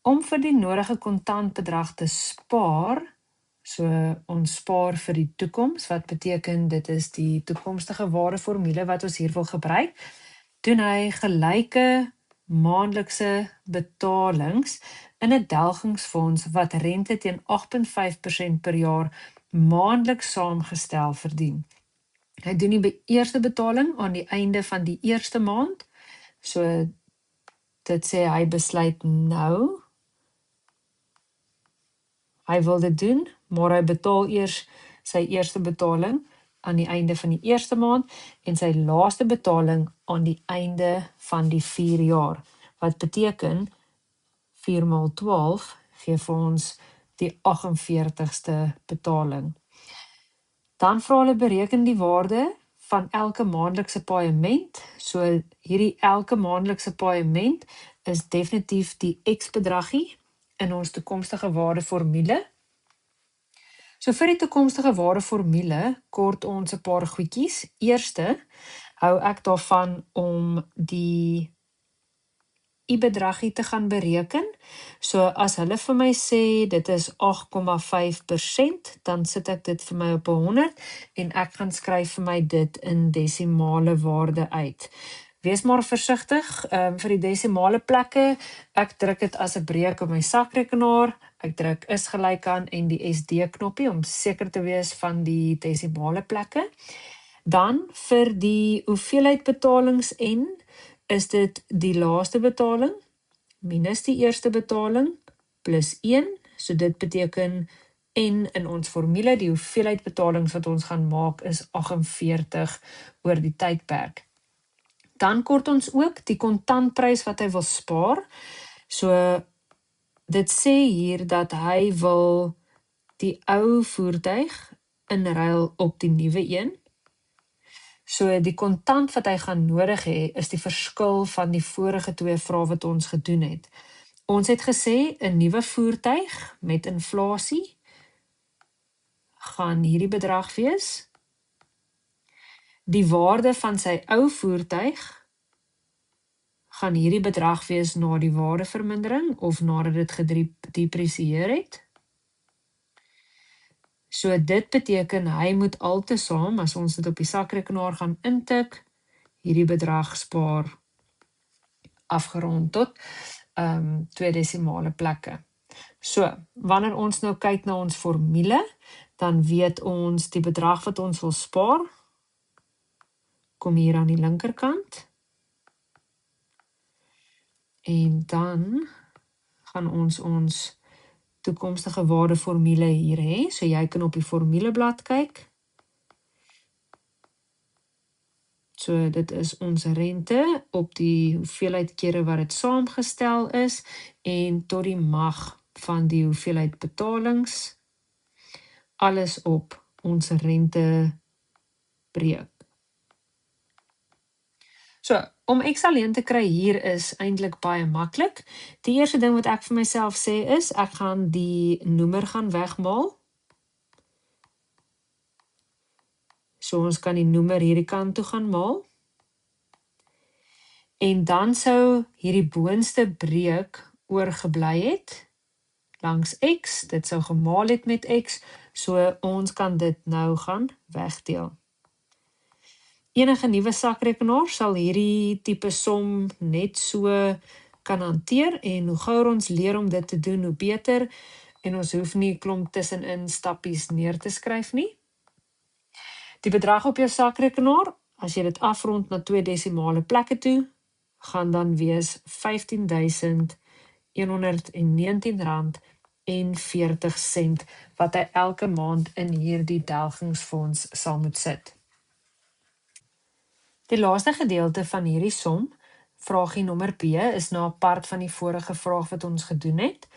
Om vir die nodige kontantbedrag te spaar, so ons spaar vir die toekoms, wat beteken dit is die toekomstige waardeformule wat ons hier wil gebruik, doen hy gelyke maandelikse betalings in 'n delgingsfonds wat rente teen 8,5% per jaar maandeliks saamgestel verdien. Hy doen die eerste betaling aan die einde van die eerste maand, so dit sê hy besluit nou, hy wil dit doen, maar hy betaal eers sy eerste betaling aan die einde van die eerste maand en sy laaste betaling aan die einde van die 4 jaar, wat beteken 4 maal 12 gee vir ons die 48ste betaling. Dan vra hulle bereken die waarde van elke maandelikse paaiement. So hierdie elke maandelikse paaiement is definitief die X-bedragie in ons toekomstige waardeformule. So vir die toekomstige waardeformule kort ons 'n paar goedjies. Eerste, hou ek daarvan om die I-bedragie te gaan bereken. So as hulle vir my sê dit is 8,5%, dan sit ek dit vir my op 100 en ek gaan skryf vir my dit in desimale waarde uit. Wees maar versigtig vir die desimale plekke. Ek druk dit as 'n breek op my sakrekenaar. Ek druk is gelyk aan en die SD knoppie om seker te wees van die desimale plekke. Dan vir die hoeveelheid betalings en is dit die laaste betaling minus die eerste betaling plus 1. So dit beteken en in ons formule die hoeveelheid betalings wat ons gaan maak is 48 oor die tydperk. Dan kort ons ook die kontantprys wat hy wil spaar. So dit sê hier dat hy wil die ou voertuig inruil op die nuwe een. So die kontant wat hy gaan nodig hê is die verskil van die vorige 2 vrae wat ons gedoen het. Ons het gesê 'n nuwe voertuig met inflasie gaan hierdie bedrag wees. Die waarde van sy ou voertuig gaan hierdie bedrag wees na die waardevermindering of nadat dit gedepresieer het. So dit beteken hy moet altesaam, as ons dit op die sakrekenaar gaan intik, hierdie bedrag spaar afgerond tot 2 desimale plekke. So, wanneer ons nou kyk na ons formule, dan weet ons die bedrag wat ons wil spaar, kom hier aan die linkerkant. En dan gaan ons toekomstige waardeformule hier hê. So jy kan op die formuleblad kyk. So dit is ons rente op die hoeveelheid kere wat dit saamgestel is en tot die mag van die hoeveelheid betalings, alles op ons rentebreuk. So, om X alleen te kry hier is eintlik baie maklik. Die eerste ding wat ek vir myself sê is, ek gaan die noemer gaan wegmaal. So ons kan die noemer hierdie kant toe gaan maal. En dan sou hierdie boonste breuk oorgebly het langs X. Dit sou gemaal het met X, so ons kan dit nou gaan wegdeel. Enige nuwe sakrekenaar sal hierdie tipe som net so kan hanteer en hoe gouer ons leer om dit te doen, hoe beter. En ons hoef nie klomp tussenin stappies neer te skryf nie. Die bedrag op jou sakrekenaar, as jy dit afrond na 2 desimale plekke toe, gaan dan wees R15.119.40 wat hy elke maand in hierdie delgingsfonds sal moet sit. Die laaste gedeelte van hierdie som, vraagie nommer B, is nou apart van die vorige vraag wat ons gedoen het.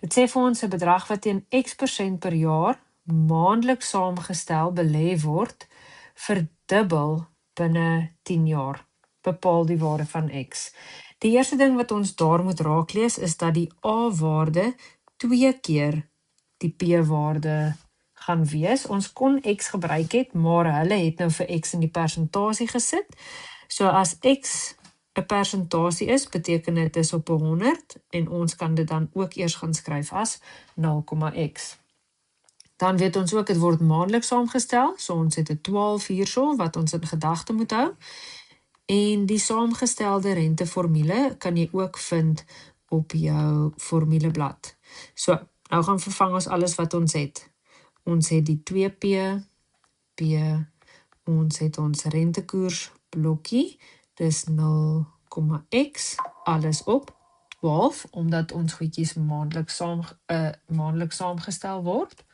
Dit sê vir ons 'n bedrag wat teen X% per jaar maandeliks saamgestel belê word, verdubbel binne 10 jaar. Bepaal die waarde van X. Die eerste ding wat ons daar moet raaklees is dat die A-waarde 2 keer die P-waarde gaan wees. Ons kon X gebruik het, maar hulle het nou vir X in die persentasie gesit. So as X 'n persentasie is, beteken dit is op 100 en ons kan dit dan ook eers gaan skryf as 0,X. Dan weet ons ook, dit word maandeliks saamgestel, so ons het 'n 12 hierso wat ons in gedagte moet hou. En die saamgestelde renteformule kan jy ook vind op jou formuleblad. So, nou gaan vervang ons alles wat ons het. Ons het die 2P, P, ons het ons rentekoers blokkie, dis 0,X, alles op 12, omdat ons goedjies maandeliks saamgestel word.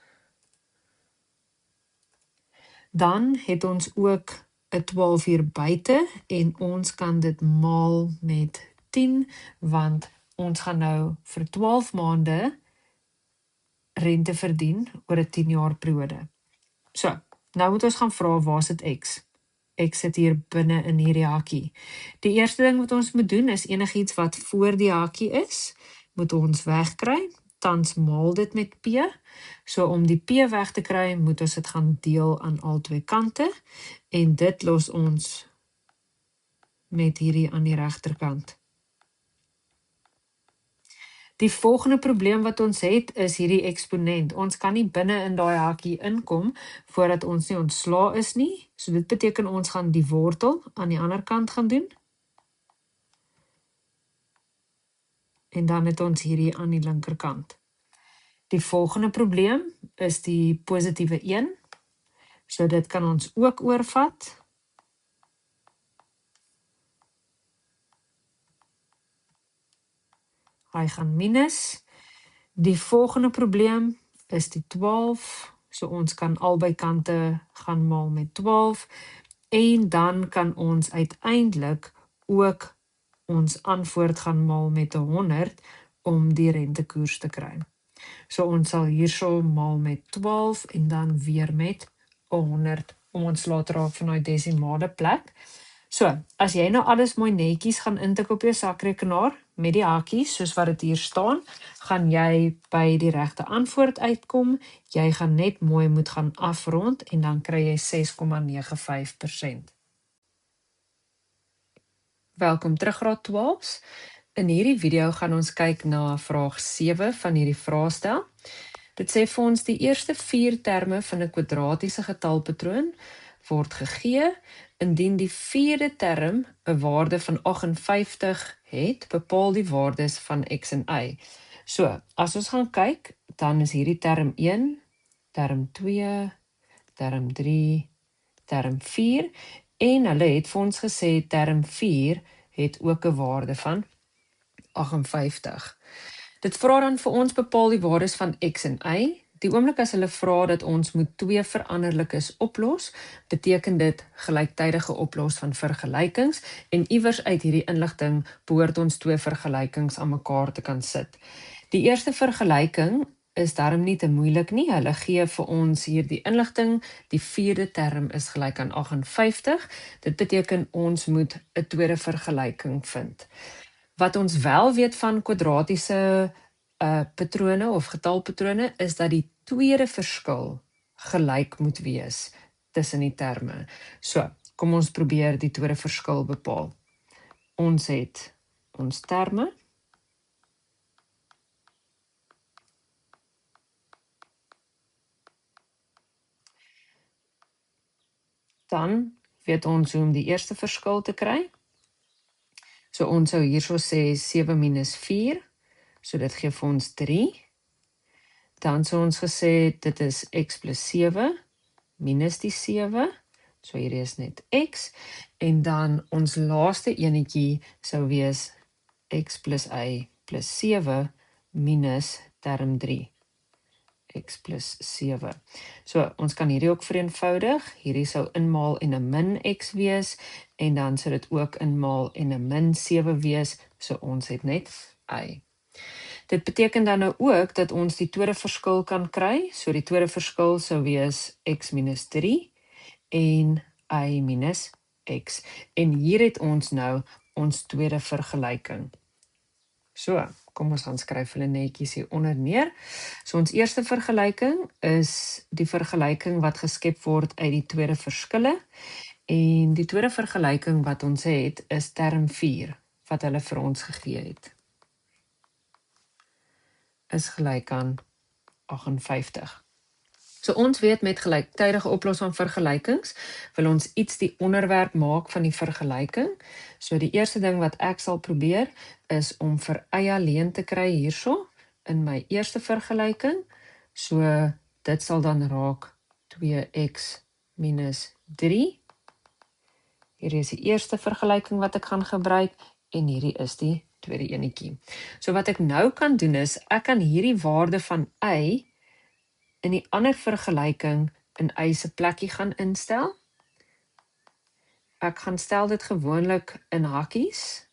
Dan het ons ook 'n 12 hier buite en ons kan dit maal met 10, want ons gaan nou vir 12 maande rente verdien oor 'n 10 jaar periode. So, nou moet ons gaan vra, waar sit X? X sit hier binne in hierdie hakkie. Die eerste ding wat ons moet doen is enigiets wat voor die hakkie is, moet ons wegkry. Tans maal dit met P. So om die P weg te kry, moet ons dit gaan deel aan al twee kante. En dit los ons met hierdie aan die regterkant. Die volgende probleem wat ons het, is hierdie eksponent. Ons kan nie binne in daai hakkie inkom, voordat ons nie ontslae is nie. So dit beteken ons gaan die wortel aan die ander kant gaan doen. En dan het ons hierdie aan die linkerkant. Die volgende probleem is die positiewe 1. So dit kan ons ook oorvat. Hy gaan minus. Die volgende probleem is die 12. So ons kan albei kante gaan maal met 12. En dan kan ons uiteindelik ook ons antwoord gaan maal met 100 om die rentekoers te kry. So ons sal hierso maal met 12 en dan weer met 100 om ons laat raak van die desimale plek. So, as jy nou alles mooi netjies gaan intik op jou sakrekenaar met die hakies, soos wat dit hier staan, gaan jy by die regte antwoord uitkom. Jy gaan net mooi moet gaan afrond en dan kry jy 6,95%. Welkom terug graad 12's. In hierdie video gaan ons kyk na vraag 7 van hierdie vraestel. Dit sê vir ons die eerste 4 terme van 'n kwadratiese getalpatroon word gegee. Indien die 4de term 'n waarde van 58 het, bepaal die waardes van X en Y. So, as ons gaan kyk, dan is hierdie term 1, term 2, term 3, term 4, en hulle het vir ons gesê term 4 het ook 'n waarde van 58. Dit vra dan vir ons bepaal die waardes van X en Y. die oomblik as hulle vra dat ons moet twee veranderlikes oplos, beteken dit gelyktydige oplos van vergelykings en iewers uit hierdie inligting behoort ons twee vergelykings aan mekaar te kan sit. Die eerste vergelyking is daarom nie te moeilik nie. Hulle gee vir ons hier die inligting. Die vierde term is gelyk aan 58. Dit beteken ons moet 'n tweede vergelyking vind. Wat ons wel weet van kwadratiese patrone of getalpatrone is dat die tweede verskil gelyk moet wees tussen die terme. So, kom ons probeer die tweede verskil bepaal. Ons het ons terme. Dan weet ons hoe om die eerste verskil te kry. So ons sou hierso sê 7 minus 4, so dit gee vir ons 3. Dan sou ons gesê dit is x plus 7 minus die 7, so hierdie is net x, en dan ons laaste enetjie sou wees x plus y plus 7 minus term 3. X plus 7. So, ons kan hierdie ook vereenvoudig. Hierdie sou inmaal en 'n min x wees, en dan sou dit ook inmaal en 'n min 7 wees, so ons het net y. Dit beteken dan nou ook dat ons die tweede verskil kan kry, so die tweede verskil sou wees x minus 3 en y minus x. En hier het ons nou ons tweede vergelyking. So, kom ons gaan skryf hulle netjies hier onder neer. So ons eerste vergelyking is die vergelyking wat geskep word uit die tweede verskille. En die tweede vergelyking wat ons het is term 4 wat hulle vir ons gegee het. Is gelyk aan 58. So ons weet met gelyktydige oplos van vergelykings wil ons iets die onderwerp maak van die vergelyking. So die eerste ding wat ek sal probeer is om vir y alleen te kry hierso in my eerste vergelyking. So dit sal dan raak 2x minus 3. Hierdie is die eerste vergelyking wat ek gaan gebruik en hierdie is die tweede enetjie. So wat ek nou kan doen is, ek kan hierdie waarde van y in die ander vergelyking in y se plekkie gaan instel. Ek gaan stel dit gewoonlik in hakkies.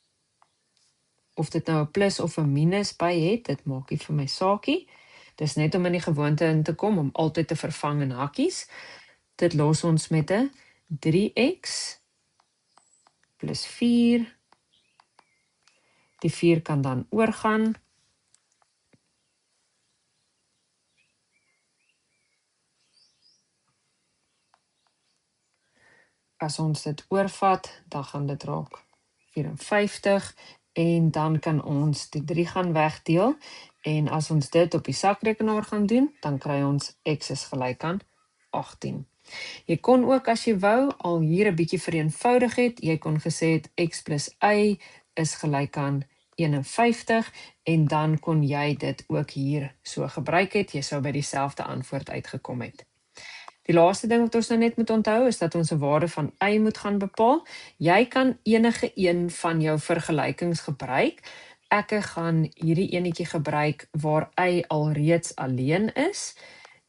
Of dit nou 'n plus of 'n minus by het, dit maak nie vir my saakie. Dis net om in die gewoonte in te kom om altyd te vervang in hakkies. Dit los ons met 'n 3x plus 4. Die 4 kan dan oorgaan. As ons dit oorvat, dan gaan dit raak 54 en dan kan ons die 3 gaan wegdeel en as ons dit op die sakrekenaar gaan doen, dan kry ons x is gelyk aan 18. Jy kon ook as jy wou al hier 'n bietjie vereenvoudig het, jy kon gesê het x plus y is gelyk aan 51 en dan kon jy dit ook hier so gebruik het, jy sou by dieselfde antwoord uitgekom het. Die laaste ding wat ons nou net moet onthou is dat ons 'n waarde van y moet gaan bepaal. Jy kan enige een van jou vergelykings gebruik. Ek gaan hierdie enetjie gebruik waar y alreeds alleen is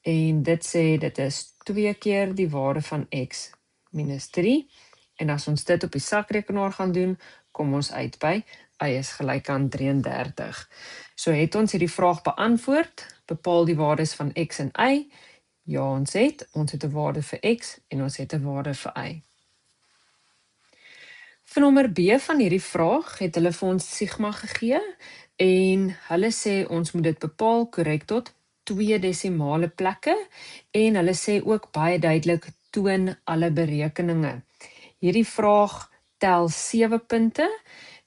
en dit sê dit is 2 keer die waarde van x minus 3 en as ons dit op die sakrekenaar gaan doen, kom ons uit by y is gelyk aan 33. So het ons hierdie vraag beantwoord, bepaal die waardes van x en y. Ja, ons het 'n waarde vir x en ons het 'n waarde vir y. Vir nommer B van hierdie vraag het hulle vir ons sigma gegee en hulle sê ons moet dit bepaal korrek tot 2 desimale plekke en hulle sê ook baie duidelik toon alle berekeninge. Hierdie vraag tel 7 punte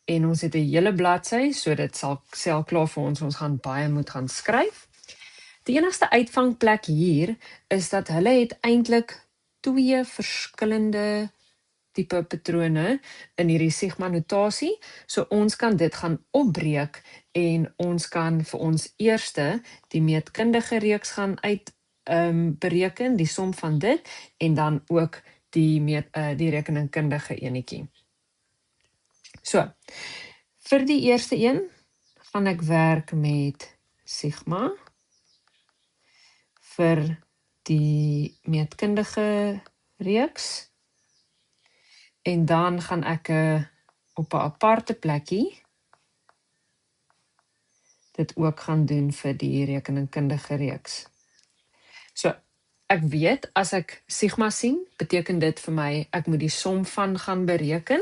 en ons het 'n hele bladsy, so dit sal klaar vir ons gaan baie moet gaan skryf. Die enigste uitvangplek hier is dat hulle het eintlik 2 verskillende tipe patrone in hierdie sigma notasie, so ons kan dit gaan opbreek en ons kan vir ons eerste die meetkundige reeks gaan bereken, die som van dit en dan ook die rekeningkundige enetjie. So, vir die eerste een gaan ek werk met sigma vir die meetkundige reeks. En dan gaan ek op 'n aparte plekkie dit ook gaan doen vir die rekeningkundige reeks. So, ek weet, as ek sigma sien, beteken dit vir my, ek moet die som van gaan bereken.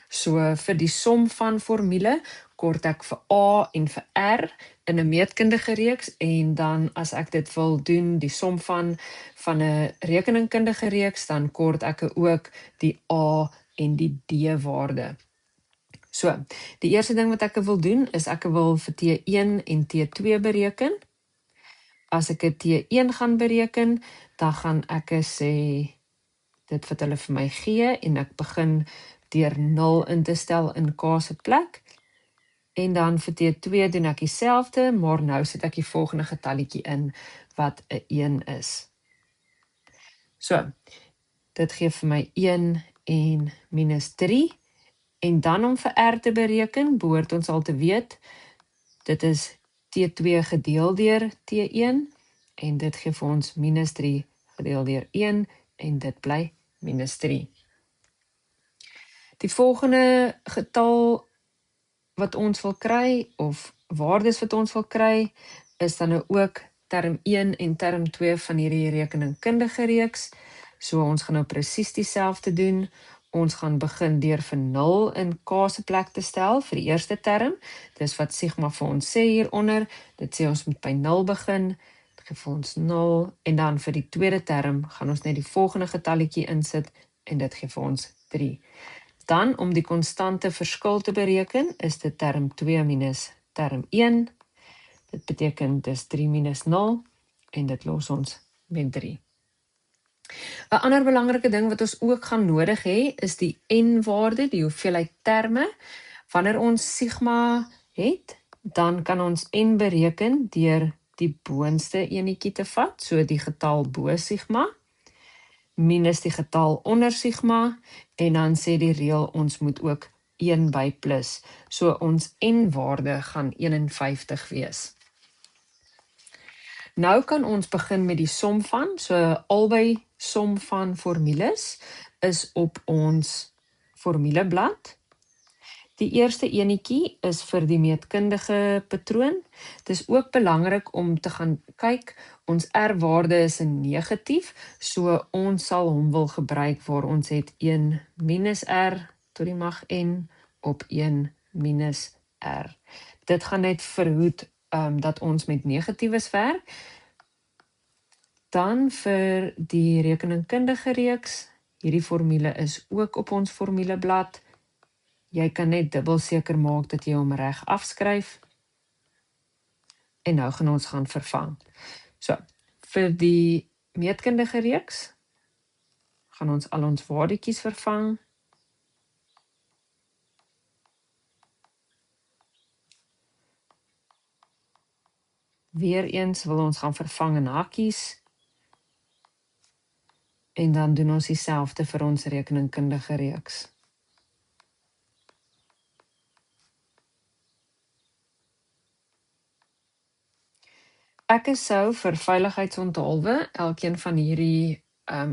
So, vir die som van formule, kort ek vir A en vir R in 'n meetkundige reeks, en dan as ek dit wil doen, die som van 'n rekeningkundige reeks, dan kort ek ook die A en die D-waarde. So, die eerste ding wat ek wil doen, is ek wil vir T1 en T2 bereken. As ek 'n T1 gaan bereken, dan gaan ek sê, dit wat hulle vir my gee, en ek begin deur 0 in te stel in K se plek. En dan vir T2 doen ek dieselfde, maar nou sit ek die volgende getalletjie in, wat 'n 1 is. So, dit gee vir my 1 en minus 3. En dan om vir R te bereken, behoort ons al te weet, dit is T2 gedeel deur T1, en dit gee vir ons minus 3 gedeel deur 1, en dit bly minus 3. Die volgende getal wat ons wil kry, of waardes wat ons wil kry, is dan nou ook term 1 en term 2 van hierdie rekeningkundige reeks. So ons gaan nou presies dieselfde doen. Ons gaan begin deur vir 0 in K se plek te stel vir die eerste term. Dis wat sigma vir ons sê hieronder. Dit sê ons moet by 0 begin. Dit gee vir ons 0. En dan vir die tweede term gaan ons net die volgende getalletjie insit, en dit gee vir ons 3. Dan, om die konstante verskil te bereken, is dit term 2 minus term 1. Dit beteken dis 3 minus 0, en dit los ons met 3. 'n ander belangrike ding wat ons ook gaan nodig hê, is die n-waarde, die hoeveelheid terme. Wanneer ons sigma het, dan kan ons n bereken deur die boonste enetjie te vat, so die getal bo sigma, minus die getal onder sigma, en dan sê die reël ons moet ook 1 by plus. So ons n-waarde gaan 51 wees. Nou kan ons begin met die som van, so albei som van formules is op ons formuleblad. Die eerste enetjie is vir die meetkundige patroon. Dit is ook belangrik om te gaan kyk, ons R-waarde is 'n negatief, so ons sal hom wil gebruik waar ons het 1 minus R tot die mag n op 1 minus R. Dit gaan net verhoed dat ons met negatiefes werk. Dan vir die rekeningkundige reeks, hierdie formule is ook op ons formuleblad. Jy kan net dubbel seker maak dat jy hom reg afskryf. En nou gaan ons gaan vervang. So, vir die meetkundige reeks, gaan ons al ons waardetjies vervang. Weereens wil ons gaan vervang in hakies. En dan doen ons dieselfde vir ons rekeningkundige reeks. Ek sou vir veiligheidsonthulwe elkeen van hierdie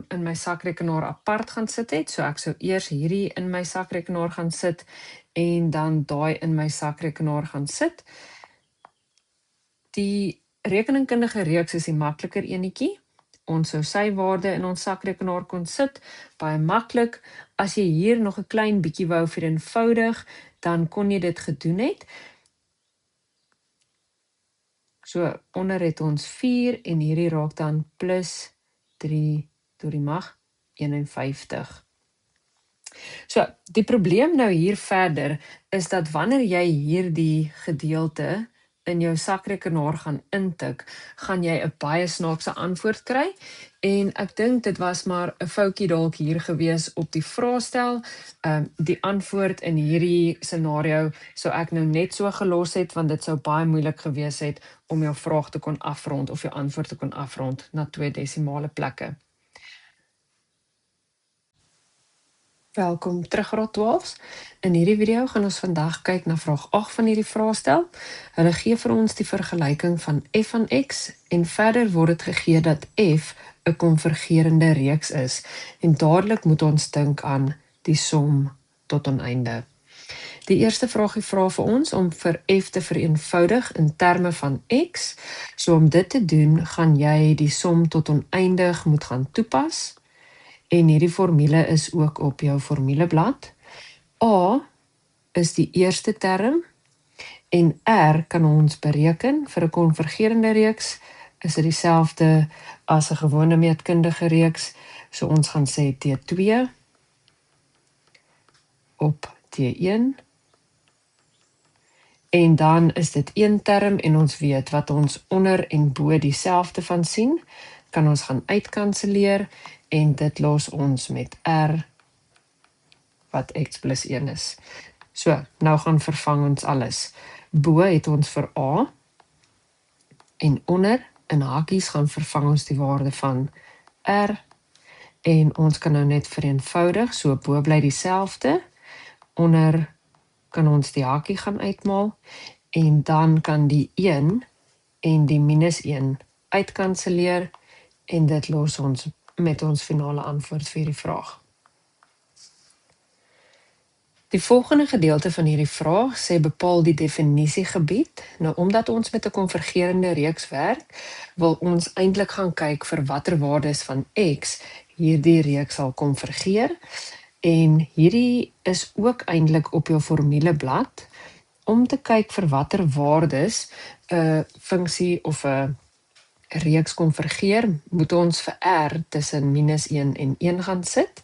in my sakrekenaar apart gaan sit het. So ek sou eers hierdie in my sakrekenaar gaan sit, en dan daai in my sakrekenaar gaan sit. Die rekeningkundige reeks is die makliker enetjie. Ons sou sy waarde in ons sakrekenaar kon sit, baie maklik. As jy hier nog 'n klein bietjie wou vereenvoudig, dan kon jy dit gedoen het. So, onder het ons 4, en hierdie raak dan plus 3 tot die mag 51. So, die probleem nou hier verder, is dat wanneer jy hierdie gedeelte in jou sakrekenaar gaan intik, gaan jy 'n baie snaakse antwoord kry, en ek dink dit was maar 'n foutjie dalk hier gewees op die vraestel. Die antwoord in hierdie scenario sou ek nou net so gelos het, want dit sou baie moeilik gewees het om jou vraag te kon afrond, of jou antwoord te kon afrond na 2 desimale plekke. Welkom terug Graad 12. In hierdie video gaan ons vandag kyk na vraag 8 van hierdie vraestel. Hulle gee vir ons die vergelyking van f van x en verder word dit gegee dat f 'n konvergerende reeks is en dadelik moet ons dink aan die som tot onteinde. Die eerste vraagie vra vir ons om vir f te vereenvoudig in terme van x. So om dit te doen, gaan jy die som tot oneindig moet gaan toepas. En hierdie formule is ook op jou formuleblad. A is die eerste term en R kan ons bereken vir 'n konvergerende reeks. Is dit dieselfde as 'n gewone meetkundige reeks? So ons gaan sê T2 op T1. En dan is dit een term en ons weet wat ons onder en bo dieselfde van sien, kan ons gaan uitkanselleer en dit los ons met R wat x plus 1 is. So, nou gaan vervang ons alles. Bo het ons vir A en onder in hakies gaan vervang ons die waarde van R en ons kan nou net vereenvoudig, so bo bly dieselfde, onder kan ons die hakie gaan uitmaal en dan kan die 1 en die minus 1 uitkanselleer en dit los ons met ons finale antwoord vir die vraag. Die volgende gedeelte van hierdie vraag sê bepaal die definisiegebied. Nou omdat ons met 'n konvergerende reeks werk, wil ons eintlik gaan kyk vir watter waardes van x hierdie reeks sal konvergeer. En hierdie is ook eintlik op jou formuleblad om te kyk vir watter waardes 'n funksie of 'n reeks konvergeer, moet ons vir R tussen minus 1 en 1 gaan sit.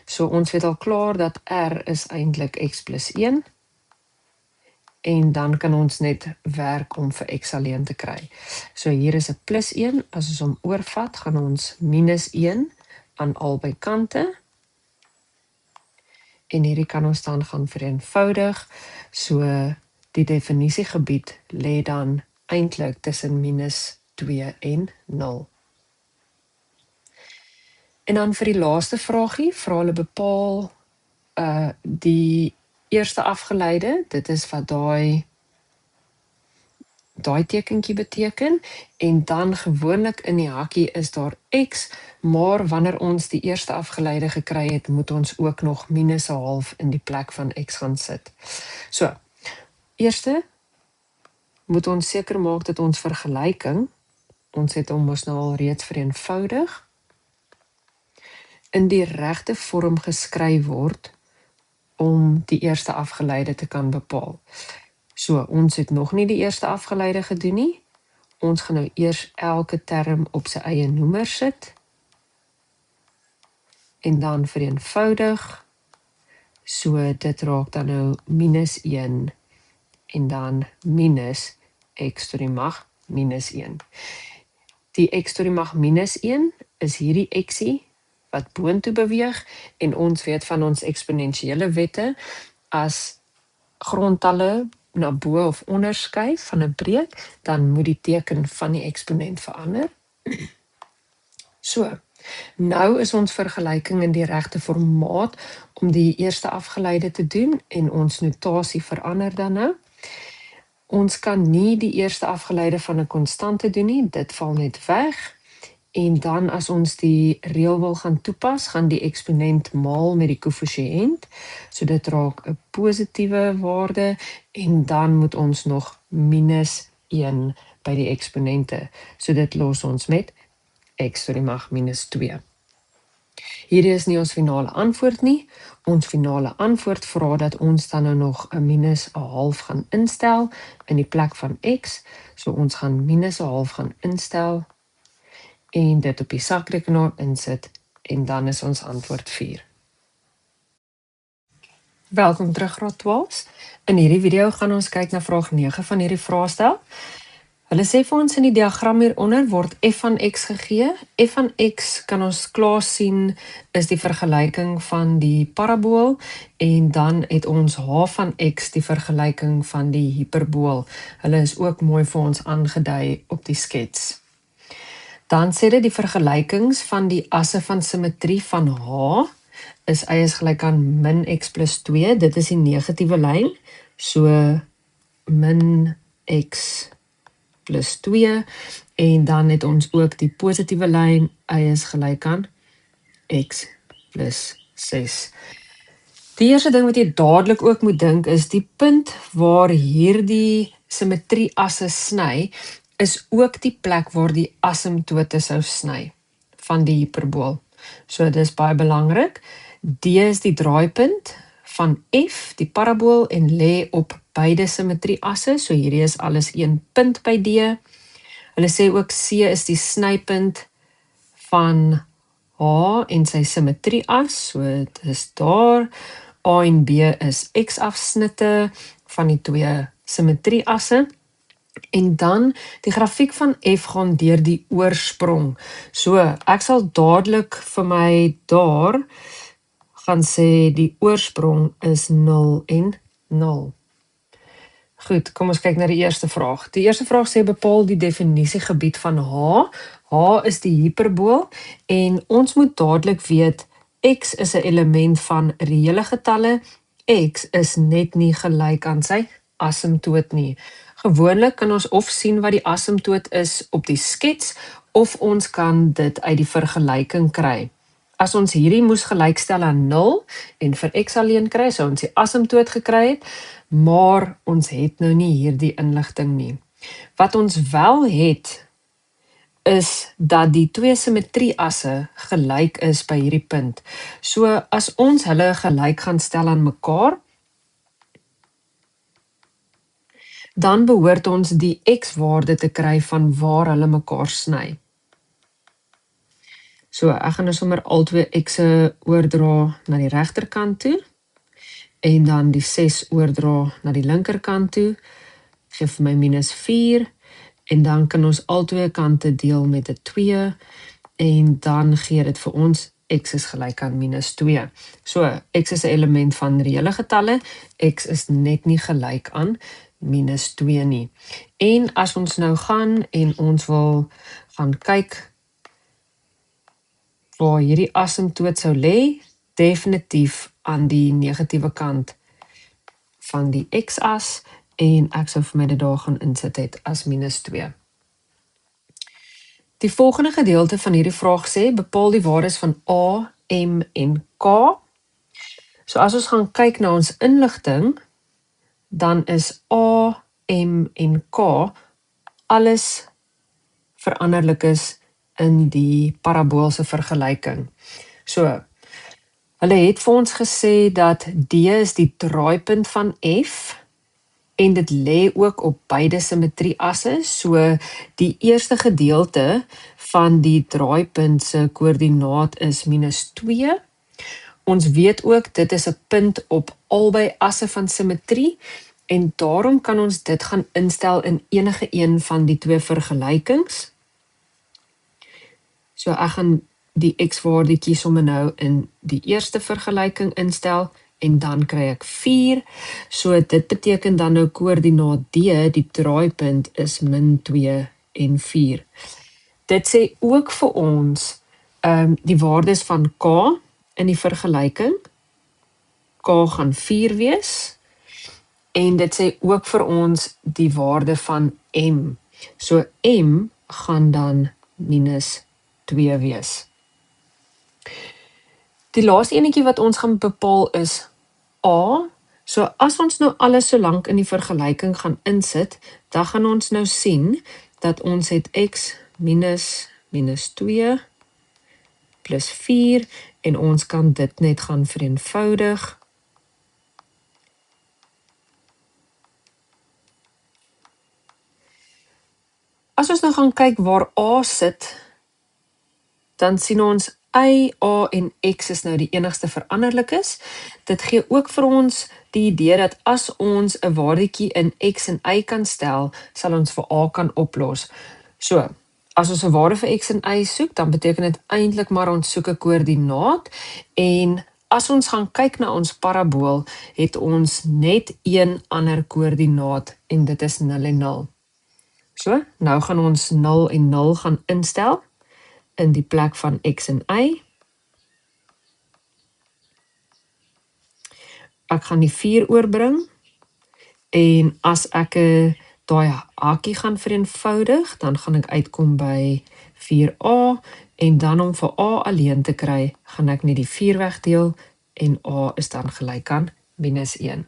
So ons weet al klaar dat R is eintlik x plus 1 en dan kan ons net werk om vir x alleen te kry. So hier is 'n plus 1, as ons hom oorvat, gaan ons minus 1 aan albei kante. En hierdie kan ons dan gaan vereenvoudig, so die definisiegebied lê dan eintlik tussen minus 2 en 0. En dan vir die laaste vraagie, vra hulle bepaal die eerste afgeleide, dit is wat daai tekentjie beteken, en dan gewoonlik in die hakkie is daar x, maar wanneer ons die eerste afgeleide gekry het, moet ons ook nog minus 'n half in die plek van x gaan sit. So, eerste moet ons seker maak dat ons vergelyking, ons het hom mos nou al reeds vereenvoudig, in die regte vorm geskryf word om die eerste afgeleide te kan bepaal. So, ons het nog nie die eerste afgeleide gedoen nie. Ons gaan nou eers elke term op sy eie noemer sit en dan vereenvoudig. So, dit raak dan nou minus 1 en dan minus x tot die mag minus 1. Die x tot die mag minus 1 is hierdie xie wat boontoe beweeg en ons weet van ons eksponensiële wette, as grondtalle na bo of onder skuif van 'n breek, dan moet die teken van die eksponent verander. So, nou is ons vergelyking in die regte formaat om die eerste afgeleide te doen en ons notasie verander dan nou. Ons kan nie die eerste afgeleide van 'n konstante doen nie, dit val net weg. En dan as ons die reël wil gaan toepas, gaan die eksponent maal met die koëffisiënt. So dit raak 'n positiewe waarde en dan moet ons nog minus 1 by die eksponente. So dit los ons met x tot die mag minus 2. Hierdie is nie ons finale antwoord nie. Ons finale antwoord vra dat ons dan nou nog 'n minus 'n half gaan instel in die plek van x. So ons gaan minus 'n half gaan instel en dit op die sakrekenaar insit en dan is ons antwoord 4. Welkom terug Graad 12. In hierdie video gaan ons kyk na vraag 9 van hierdie vraestel. Hulle sê vir ons in die diagram hieronder word f van x gegee. F van x kan ons klaar sien is die vergelyking van die parabool en dan het ons h van x die vergelyking van die hiperbool. Hulle is ook mooi vir ons aangedui op die skets. Dan sê dit die vergelykings van die asse van simmetrie van H is y is gelyk aan min x plus 2, dit is die negatiewe lyn, so min x plus 2, en dan het ons ook die positiewe lyn, y is gelyk aan x plus 6. Die eerste ding wat jy dadelik ook moet dink is die punt waar hierdie simmetrieasse sny, is ook die plek waar die asymptote sou sny van die hiperbool. So dis baie belangrik. D is die draaipunt van F, die parabool, en lê op beide simmetrieasse, so hierdie is alles een punt by D. Hulle sê ook C is die snypunt van H en sy simmetrieas, so dit is daar. A en B is x-afsnitte van die twee simmetrieasse. En dan die grafiek van F gaan deur die oorsprong. So ek sal dadelik vir my daar gaan sê die oorsprong is 0 en 0. Goed, kom ons kyk na die eerste vraag. Die eerste vraag sê bepaal die definisiegebied van H. H is die hiperbool en ons moet dadelik weet x is 'n element van reële getalle. X is net nie gelyk aan sy asymptoot nie. Gewoonlik kan ons of sien wat die asymptoot is op die skets of ons kan dit uit die vergelyking kry. As ons hierdie moes gelykstel aan 0 en vir x alleen kry, sou ons die asymptoot gekry het, maar ons het nou nie hierdie inligting nie. Wat ons wel het, is dat die twee simmetrieasse gelyk is by hierdie punt. So as ons hulle gelyk gaan stel aan mekaar, dan behoort ons die x-waarde te kry van waar hulle mekaar sny. So ek gaan nou sommer albei x'e oordra na die regterkant toe, en dan die 6 oordra na die linkerkant toe, gee vir my minus 4, en dan kan ons albei kante deel met 'n 2, en dan gee dit vir ons x is gelyk aan minus 2. So, x is 'n element van reële getalle, x is net nie gelyk aan minus 2 nie. En as ons nou gaan en ons wil gaan kyk waar hierdie asymptoot sou lê, definitief aan die negatiewe kant van die x-as, en ek sou vir my dit daar gaan insit het as minus 2. Die volgende gedeelte van hierdie vraag sê, bepaal die waardes van A, M en K. So as ons gaan kyk na ons inligting, dan is A, M en K alles veranderlikes in die paraboolse vergelyking. So, hulle het vir ons gesê dat D is die draaipunt van F, en dit lê ook op beide simmetrieasse, so die eerste gedeelte van die draaipunt se koördinaat is minus 2. Ons weet ook dit is 'n punt op albei asse van simmetrie, en daarom kan ons dit gaan instel in enige een van die twee vergelykings. So ek gaan die x-waardetjie sommer nou in die eerste vergelyking instel, en dan kry ek 4, so dit beteken dan nou koördinaat D, die draaipunt is min 2 en 4. Dit sê ook vir ons die waardes van K in die vergelyking. K gaan 4 wees, en dit sê ook vir ons die waarde van M. So M gaan dan minus 2 wees. Die laaste enetjie wat ons gaan bepaal is A. So as ons nou alles so lank in die vergelyking gaan insit, dan gaan ons nou sien dat ons het x minus 2 plus 4, en ons kan dit net gaan vereenvoudig. As ons nou gaan kyk waar A sit, dan sien ons y, a en x is nou die enigste veranderlikes. Dit gee ook vir ons die idee dat as ons 'n waardetjie in x en y kan stel, sal ons vir a kan oplos. So, as ons 'n waarde vir x en y soek, dan beteken dit eintlik maar ons soek 'n koördinaat, en as ons gaan kyk na ons parabool, het ons net een ander koördinaat, en dit is 0 en 0. So, nou gaan ons 0 en 0 gaan instel in die plek van x en y. Ek gaan die 4 oorbring, en as ek daai hakie gaan vereenvoudig, dan gaan ek uitkom by 4a, en dan om vir a alleen te kry, gaan ek net die 4 wegdeel, en a is dan gelyk aan -1.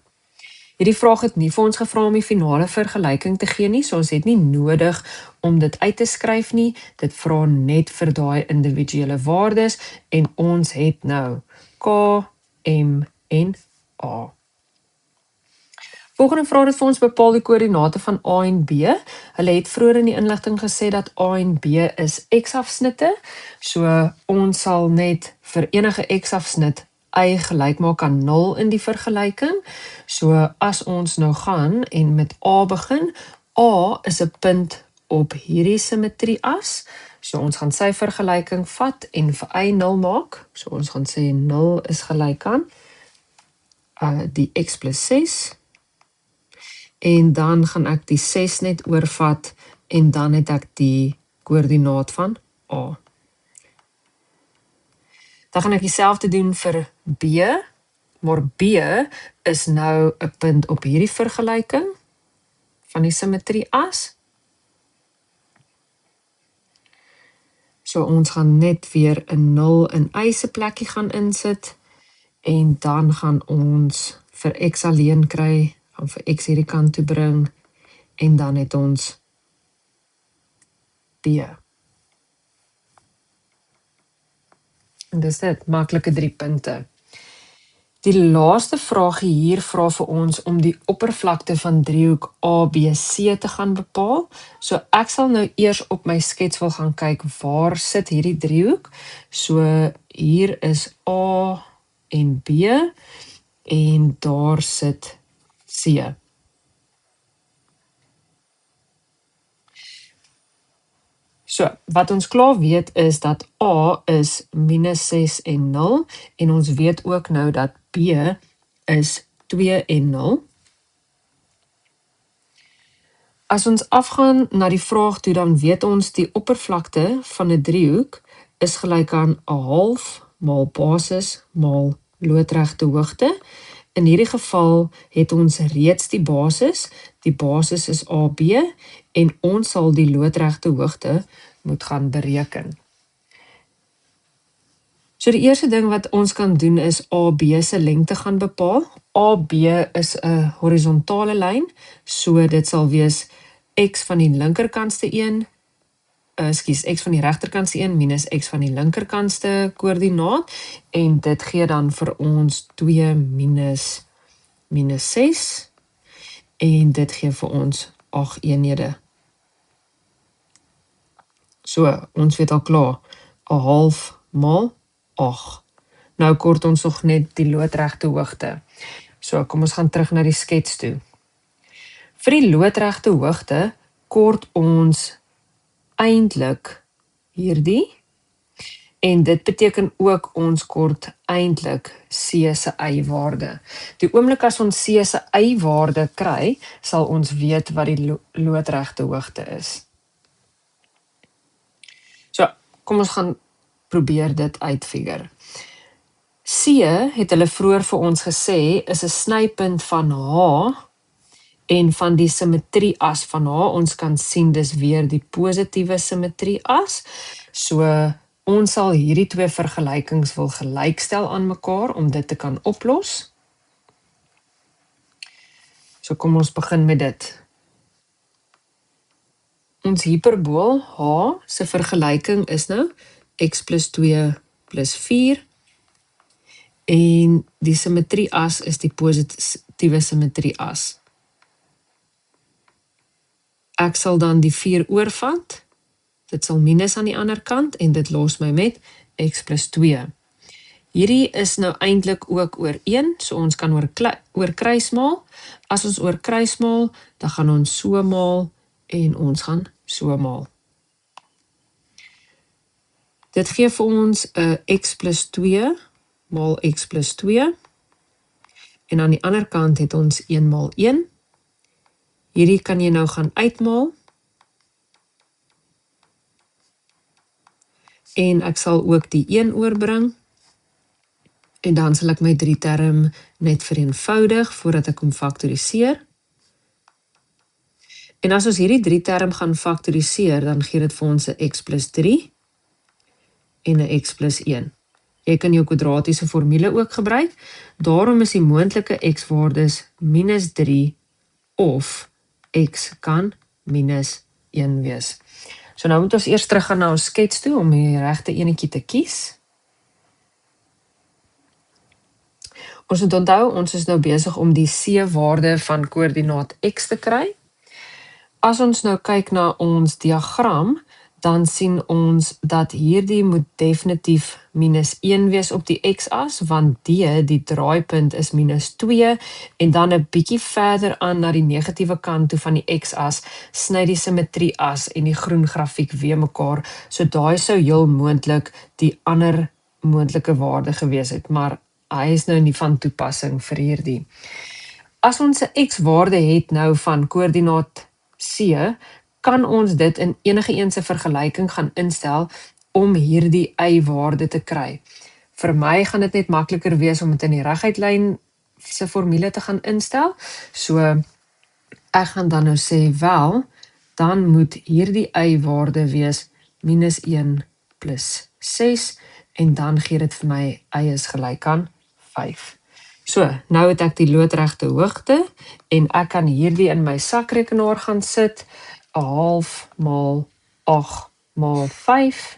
Hierdie vraag het nie vir ons gevra om die finale vergelyking te gee nie, so ons het nie nodig om dit uit te skryf nie. Dit vra net vir daai individuele waardes, en ons het nou K, M en A. Volgende vraag het vir ons bepaal die koördinate van A en B. Hulle het vroeër in die inligting gesê dat A en B is x-afsnitte, so ons sal net vir enige x-afsnit y gelyk maak aan 0 in die vergelyking. So as ons nou gaan en met A begin, A is 'n punt op hierdie simmetrieas. So ons gaan sy vergelyking vat en vir y 0 maak. So ons gaan sê 0 is gelyk aan die x plus 6. En dan gaan ek die 6 net oorvat en dan het ek die koördinaat van A. Dan gaan ek dieselfde doen vir B, maar B is nou 'n punt op hierdie vergelyking van die simmetrieas. So ons gaan net weer 'n 0 in y se plekkie gaan insit, en dan gaan ons vir x alleen kry, gaan vir x hierdie kant toe bring, en dan het ons B. En dis dit, maklike 3 punte. Die laaste vraagie hier vra vir ons om die oppervlakte van driehoek ABC te gaan bepaal. So ek sal nou eers op my skets wil gaan kyk waar sit hierdie driehoek. So hier is A en B, en daar sit C. So, wat ons klaar weet is dat A is -6 en 0, en ons weet ook nou dat B is 2 en 0. As ons afgaan na die vraag toe, dan weet ons die oppervlakte van 'n driehoek is gelyk aan 1/2 maal basis maal loodregte hoogte. In hierdie geval het ons reeds die basis is AB, en ons sal die loodregte hoogte moet gaan bereken. So die eerste ding wat ons kan doen is AB se lengte gaan bepaal. AB is 'n horisontale lyn, so dit sal wees x van die linkerkantste x van die regterkantste 1 minus x van die linkerkantste koördinaat, en dit gee dan vir ons 2 minus -6, en dit gee vir ons 8 eenhede. So, ons weet al klaar, 1/2 maal 8. Nou kort ons nog net die loodregte hoogte. So, kom ons gaan terug na die skets toe. Vir die loodregte hoogte kort ons eintlik hierdie, en dit beteken ook ons kort eintlik C se y-waarde. Die oomblik as ons C se y-waarde kry, sal ons weet wat die loodregte hoogte is. So, kom ons gaan probeer dit uitfigure. C het hulle vroeër vir ons gesê is 'n snypunt van H, en van die simmetrieas van H, ons kan sien dis weer die positiewe simmetrieas. So ons sal hierdie twee vergelykings wil gelykstel aan mekaar om dit te kan oplos. So kom ons begin met dit. Ons hiperbool H se vergelyking is nou x plus 2 plus 4, en die simmetrieas is die positiewe simmetrieas. Ek sal dan die 4 oorvat, dit sal minus aan die ander kant, en dit los my met x plus 2. Hierdie is nou eintlik ook oor 1, so ons kan oor kruismaal. As ons oor kruismaal, dan gaan ons so maal, en ons gaan so maal. Dit gee vir ons 'n x plus 2 maal x plus 2, en aan die ander kant het ons 1 maal 1. Hierdie kan jy nou gaan uitmaal, en ek sal ook die 1 oorbring, En dan sal ek my 3-term net vereenvoudig voordat ek hom faktoriseer. En as ons hierdie 3-term gaan faktoriseer, dan gee dit vir ons 'n x plus 3 en 'n x plus 1. Jy kan jou kwadratiese formule ook gebruik. Daarom is die moontlike x-waardes minus 3 of x kan minus 1 wees. So nou moet ons eers teruggaan na ons skets toe om die regte enetjie te kies. Ons moet onthou, ons is nou besig om die c-waarde van koördinaat x te kry. As ons nou kyk na ons diagram, dan sien ons dat hierdie moet definitief minus 1 wees op die x-as, want die draaipunt is minus 2, en dan 'n bietjie verder aan na die negatiewe kant toe van die x-as, sny die simmetrie-as en die groen grafiek weer mekaar, so daai sou heel moontlik die ander moontlike waarde gewees het, maar hy is nou nie van toepassing vir hierdie. As ons 'n x-waarde het nou van koördinaat C, kan ons dit in enige een se vergelyking gaan instel om hierdie y-waarde te kry. Vir my gaan dit net makliker wees om dit in die reguitlyn se formule te gaan instel. So ek gaan dan nou sê wel, dan moet hierdie y-waarde wees minus 1 plus 6 en dan gee dit vir my y is gelyk aan 5. So, nou het ek die loodregte hoogte en ek kan hierdie in my sakrekenaar gaan sit, 1/2 maal 8 maal 5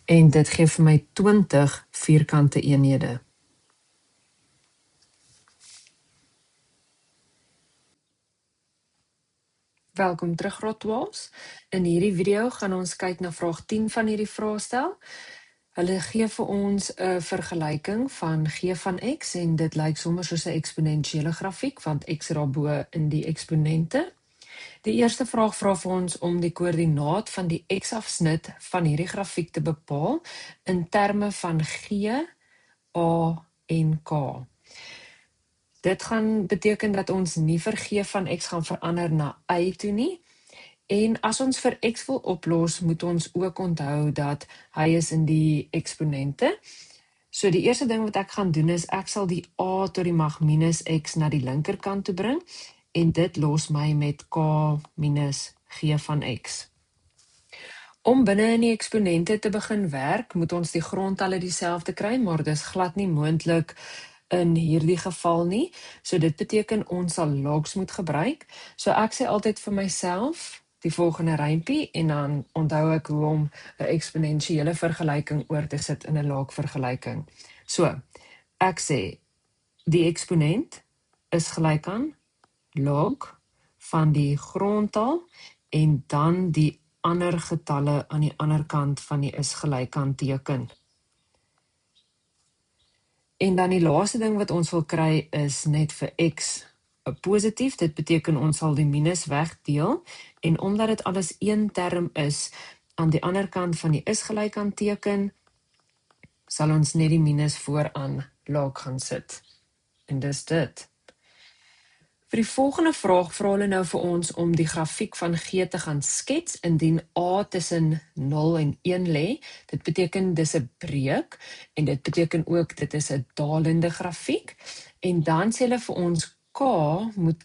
en dit gee vir my 20 vierkante eenhede. Welkom terug, Rotwaals. In hierdie video gaan ons kyk na vraag 10 van hierdie vraestel. Hulle gee vir ons 'n vergelyking van g van x en dit lyk sommer soos 'n eksponensiële grafiek, want x is daarbo in die eksponente. Die eerste vraag vra vir ons om die koördinaat van die x-afsnit van hierdie grafiek te bepaal in terme van g, a en k. Dit gaan beteken dat ons nie vir g van x gaan verander na y toe nie. En as ons vir x wil oplos, moet ons ook onthou dat hy is in die eksponente. So die eerste ding wat ek gaan doen is, ek sal die a tot die mag minus x na die linkerkant toe bring, en dit los my met k minus g van x. Om binne in die eksponente te begin werk, moet ons die grondtalle dieselfde kry, maar dis glad nie moontlik in hierdie geval nie. So dit beteken ons sal logs moet gebruik. So ek sê altyd vir myself die volgende rympie en dan onthou ek hoe om 'n eksponensiële vergelyking oor te sit in 'n log vergelyking. So, ek sê die eksponent is gelyk aan log van die grondtal en dan die ander getalle aan die ander kant van die is gelyk aan teken. En dan die laaste ding wat ons wil kry is net vir x positief. Dit beteken ons sal die minus wegdeel en omdat dit alles een term is, aan die ander kant van die is gelyk aan teken, sal ons net die minus vooraan log gaan sit. En dis dit. Vir die volgende vraag vra hulle nou vir ons om die grafiek van g te gaan skets indien a tussen 0 en 1 lê. Dit beteken dis 'n breek en dit beteken ook dit is 'n dalende grafiek. En dan sê hulle vir ons k moet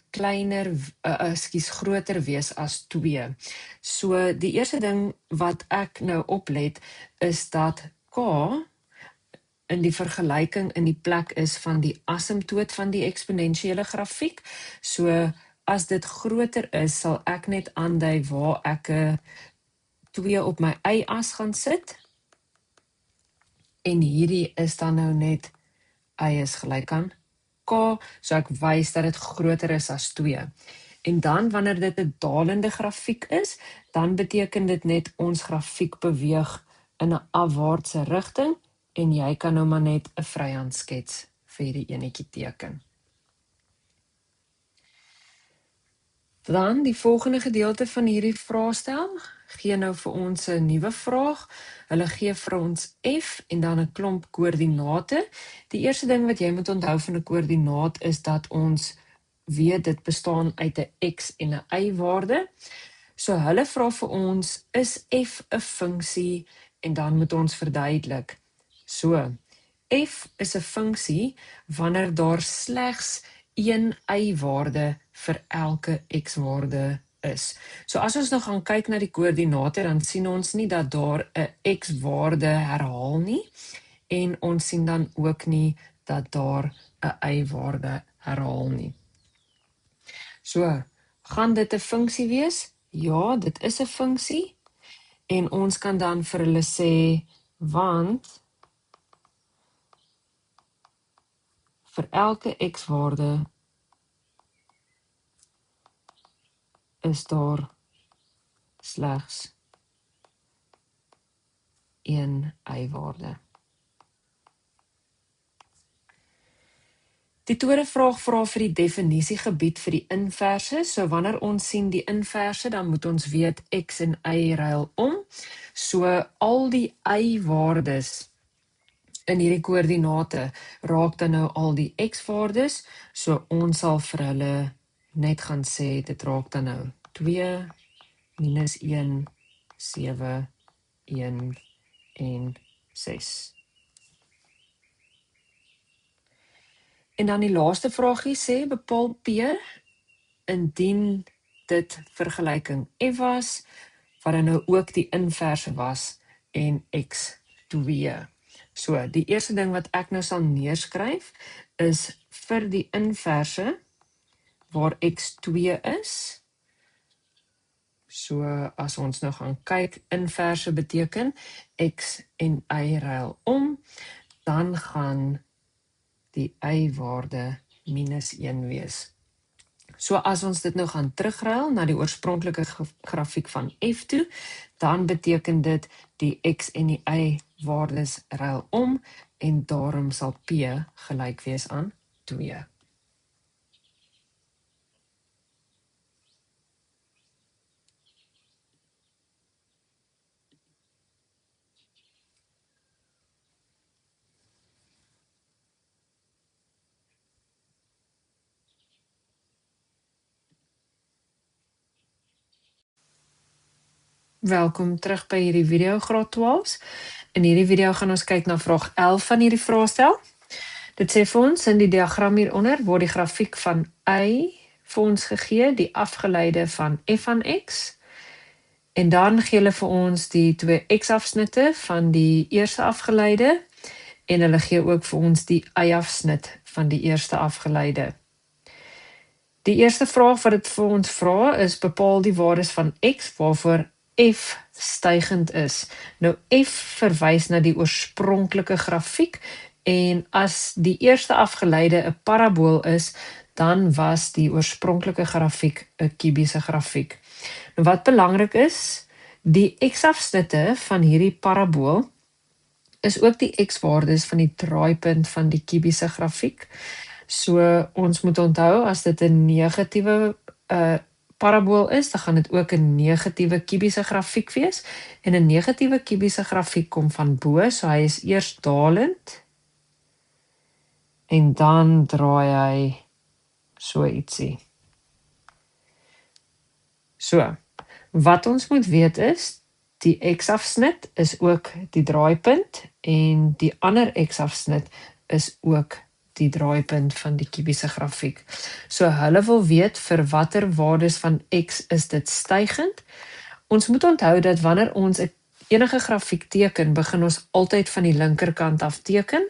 groter wees as 2. So die eerste ding wat ek nou oplet is dat k in die vergelyking in die plek is van die asymptoot van die eksponensiële grafiek. So as dit groter is, sal ek net aandui waar ek 'n 2 op my y-as gaan sit. En hierdie is dan nou net y is gelyk aan k, so ek wys dat dit groter is as 2. En dan wanneer dit 'n dalende grafiek is, dan beteken dit net ons grafiek beweeg in 'n afwaartse rigting. En jy kan nou maar net 'n vryhand skets vir hierdie enetjie teken. Dan die volgende gedeelte van hierdie vraestel gee nou vir ons 'n nuwe vraag. Hulle gee vir ons f en dan 'n klomp koördinate. Die eerste ding wat jy moet onthou van 'n koördinaat is dat ons weet dit bestaan uit 'n x en 'n y-waarde. So hulle vra vir ons, is f 'n funksie en dan moet ons verduidelik. So, f is 'n funksie wanneer daar slegs een y-waarde vir elke x-waarde is. So as ons nou gaan kyk na die koördinate, dan sien ons nie dat daar 'n x-waarde herhaal nie, en ons sien dan ook nie dat daar 'n y-waarde herhaal nie. So, gaan dit 'n funksie wees? Ja, dit is 'n funksie. En ons kan dan vir hulle sê, want vir elke x-waarde is daar slegs een y-waarde. Die tweede vraag vra vir die definisiegebied vir die inverse. So wanneer ons sien die inverse, dan moet ons weet x en y ruil om. So al die y-waardes in hierdie koördinate raak dan nou al die x-waardes. So ons sal vir hulle net gaan sê, dit raak dan nou 2, -1, 7, 1 en 6. En dan die laaste vraagie sê, bepaal P, indien dit vergelyking F was, wat dan nou ook die inverse was, en x2. So, die eerste ding wat ek nou sal neerskryf, is vir die inverse, waar x2 is. So, as ons nou gaan kyk, inverse beteken, x en y ruil om, dan gaan die y-waarde -1 wees. So as ons dit nou gaan terugruil na die oorspronklike grafiek van F toe, dan beteken dit die x en die y-waardes ruil om, en daarom sal P gelyk wees aan 2. Welkom terug by hierdie video, graad 12's. In hierdie video gaan ons kyk na vraag 11 van hierdie vraestel. Dit sê vir ons, in die diagram hieronder word die grafiek van y vir ons gegee, die afgeleide van f van x, en dan gee hulle vir ons die twee x-afsnitte van die eerste afgeleide, en hulle gee ook vir ons die y-afsnit van die eerste afgeleide. Die eerste vraag wat dit vir ons vra is, bepaal die waardes van x waarvoor f stygend is. Nou f verwys na die oorspronklike grafiek, en as die eerste afgeleide 'n parabool is, dan was die oorspronklike grafiek 'n kubiese grafiek. Nou wat belangrik is, die x-afsnitte van hierdie parabool is ook die x-waardes van die draaipunt van die kubiese grafiek. So ons moet onthou, as dit 'n negatiewe parabool is, dan gaan dit ook 'n negatiewe kubiese grafiek wees, en 'n negatiewe kubiese grafiek kom van bo, so hy is eers dalend, en dan draai hy so ietsie. So, wat ons moet weet is, die x-afsnit is ook die draaipunt, en die ander x-afsnit is ook die draaipunt van die kubiese grafiek. So hulle wil weet vir watter waardes van x is dit stygend. Ons moet onthou dat wanneer ons enige grafiek teken, begin ons altyd van die linkerkant af teken.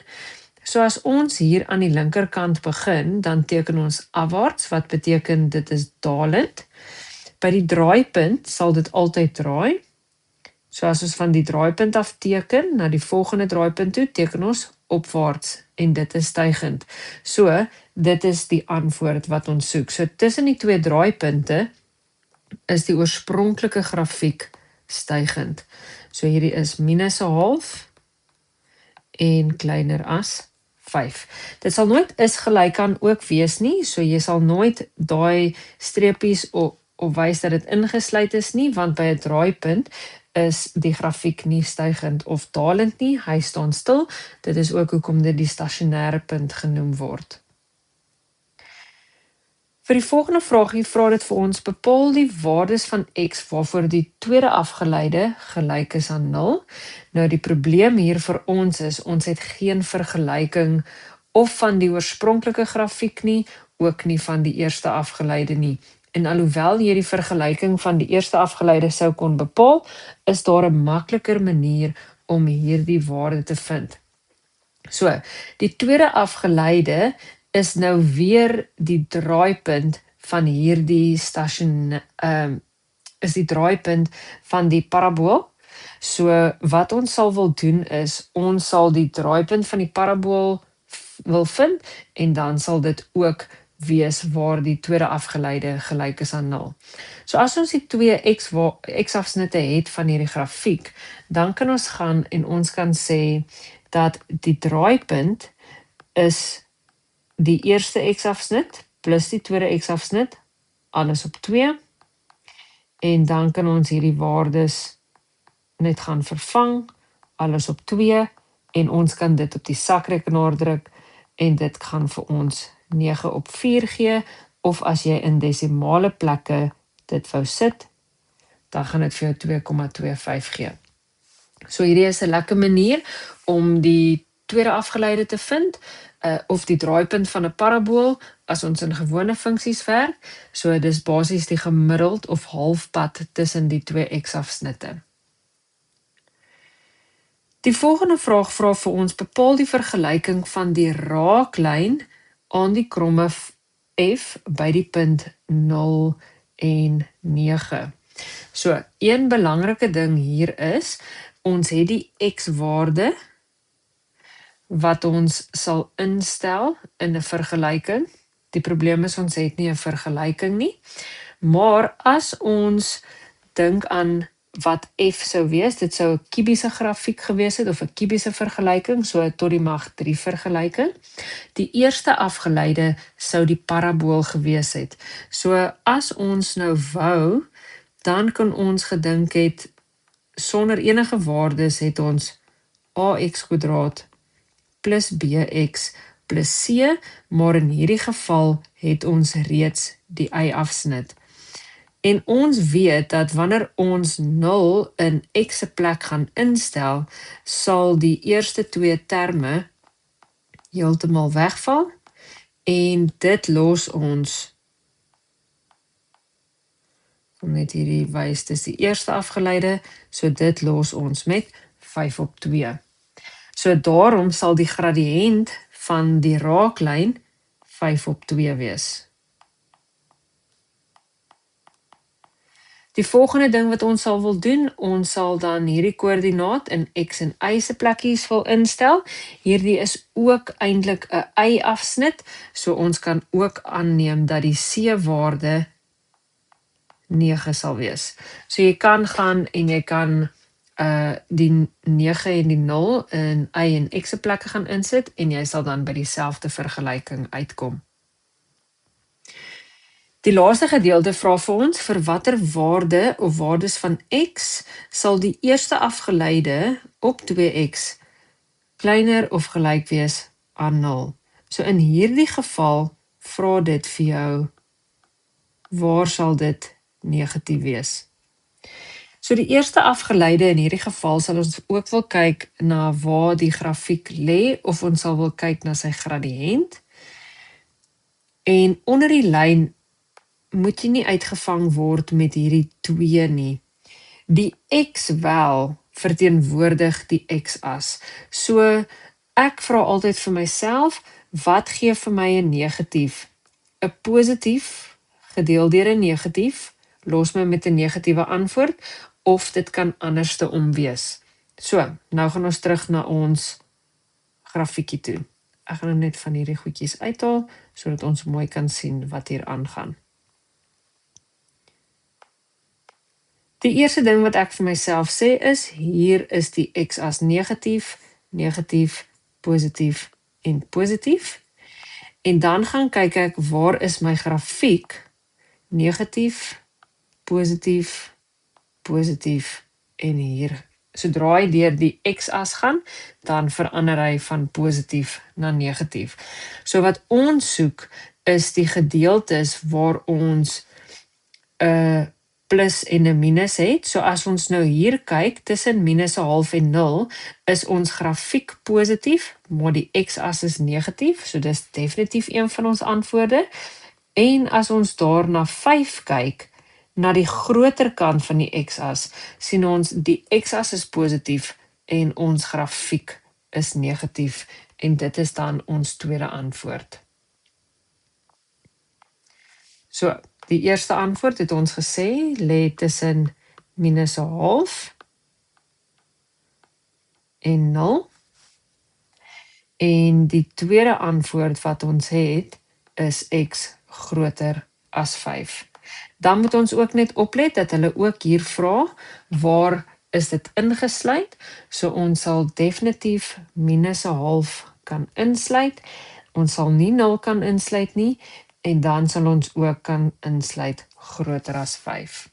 So as ons hier aan die linkerkant begin, dan teken ons afwaarts, wat beteken dit is dalend. By die draaipunt sal dit altyd draai. So as ons van die draaipunt af teken, na die volgende draaipunt toe, teken ons opwaarts, en dit is stygend. So, dit is die antwoord wat ons soek. So tussen die twee draaipunte is die oorspronklike grafiek stygend. So hierdie is -0,5 en kleiner as 5. Dit sal nooit is gelyk aan ook wees nie, so jy sal nooit daai streepies op wys dat dit ingesluit is nie, want by 'n draaipunt is die grafiek nie stygend of dalend nie, hy staan stil. Dit is ook hoekom dit die stasionêre punt genoem word. Vir die volgende vraagie vra dit vir ons, bepaal die waardes van x waarvoor die tweede afgeleide gelyk is aan 0. Nou die probleem hier vir ons is, ons het geen vergelyking of van die oorspronklike grafiek nie, ook nie van die eerste afgeleide nie. En alhoewel jy die vergelyking van die eerste afgeleide sou kon bepaal, is daar 'n makliker manier om hierdie waarde te vind. So, die tweede afgeleide is nou weer die draaipunt van hierdie is die draaipunt van die parabool. So wat ons sal wil doen is, ons sal die draaipunt van die parabool wil vind en dan sal dit ook wees waar die tweede afgeleide gelyk is aan 0. So as ons die twee x-afsnitte het van hierdie grafiek, dan kan ons gaan en ons kan sê dat die draaipunt is die eerste x-afsnit plus die tweede x-afsnit, alles op 2. En dan kan ons hierdie waardes net gaan vervang, alles op 2, en ons kan dit op die sakrekenaar druk, en dit gaan vir ons 9 op 4 gee, of as jy in desimale plekke dit wou sit, dan gaan dit vir jou 2,25 gee. So hierdie is 'n lekker manier om die tweede afgeleide te vind, of die draaipunt van 'n parabool, as ons in gewone funksies werk. So dis basies die gemiddeld of halfpad tussen die twee x-afsnitte. Die volgende vraag vra vir ons, bepaal die vergelyking van die raaklyn aan die kromme f by die punt 0 en 9. So, een belangrike ding hier is, ons het die x-waarde wat ons sal instel in 'n vergelyking. Die probleem is, ons het nie 'n vergelyking nie, maar as ons dink aan wat f sou wees, dit sou 'n kubiese grafiek gewees het, of 'n kubiese vergelyking, so 'n tot die mag 3 vergelyking. Die eerste afgeleide sou die parabool gewees het. So as ons nou wou, dan kan ons gedink het, sonder enige waardes het ons ax² plus bx plus c, maar in hierdie geval het ons reeds die y-afsnit. En ons weet dat wanneer ons 0 in x se plek gaan instel, sal die eerste twee terme heeltemal wegval, en dit los ons, om net hierdie wys, dis die eerste afgeleide, so dit los ons met 5 op 2. So daarom sal die gradiënt van die raaklyn 5 op 2 wees. Die volgende ding wat ons sal wil doen, ons sal dan hierdie koördinaat in x en y se plekkies wil instel. Hierdie is ook eintlik 'n y-afsnit, so ons kan ook aanneem dat die c-waarde 9 sal wees. So jy kan gaan en jy kan die 9 en die 0 in y en x se plekke gaan insit, en jy sal dan by dieselfde vergelyking uitkom. Die laaste gedeelte vra vir ons, vir watter waarde of waardes van x sal die eerste afgeleide op 2x kleiner of gelyk wees aan 0. So in hierdie geval vra dit vir jou, waar sal dit negatief wees? So die eerste afgeleide in hierdie geval sal ons ook wil kyk na waar die grafiek lê, of ons sal wil kyk na sy gradiënt. En onder die lyn moet jy nie uitgevang word met hierdie 2 nie. Die x wel verteenwoordig die x-as. So ek vra altyd vir myself, wat gee vir my 'n negatief? 'n positief gedeel deur 'n negatief, los my met 'n negatiewe antwoord, of dit kan anderste om wees. So, nou gaan ons terug na ons grafiekie toe. Ek gaan nou net van hierdie goedjies uithaal, sodat ons mooi kan sien wat hier aangaan. Die eerste ding wat ek vir myself sê is, hier is die x-as negatief, negatief, positief en positief. En dan gaan kyk ek, waar is my grafiek? Negatief, positief, positief en hier. Sodra hy deur die x-as gaan, dan verander hy van positief na negatief. So wat ons soek is die gedeeltes waar ons 'n plus en 'n minus het. So as ons nou hier kyk, tussen minus 'n half en 0, is ons grafiek positief, maar die x-as is negatief, so dis definitief een van ons antwoorde. En as ons daar na 5 kyk, na die groter kant van die x-as, sien ons die x-as is positief en ons grafiek is negatief, en dit is dan ons tweede antwoord. So, die eerste antwoord het ons gesê, lê tussen minus 'n half en 0. En die tweede antwoord wat ons het, is x groter as 5. Dan moet ons ook net oplet dat hulle ook hier vra, waar is dit ingesluit? So ons sal definitief minus 'n half kan insluit. Ons sal nie 0 kan insluit nie, en dan sal ons ook kan insluit groter as 5.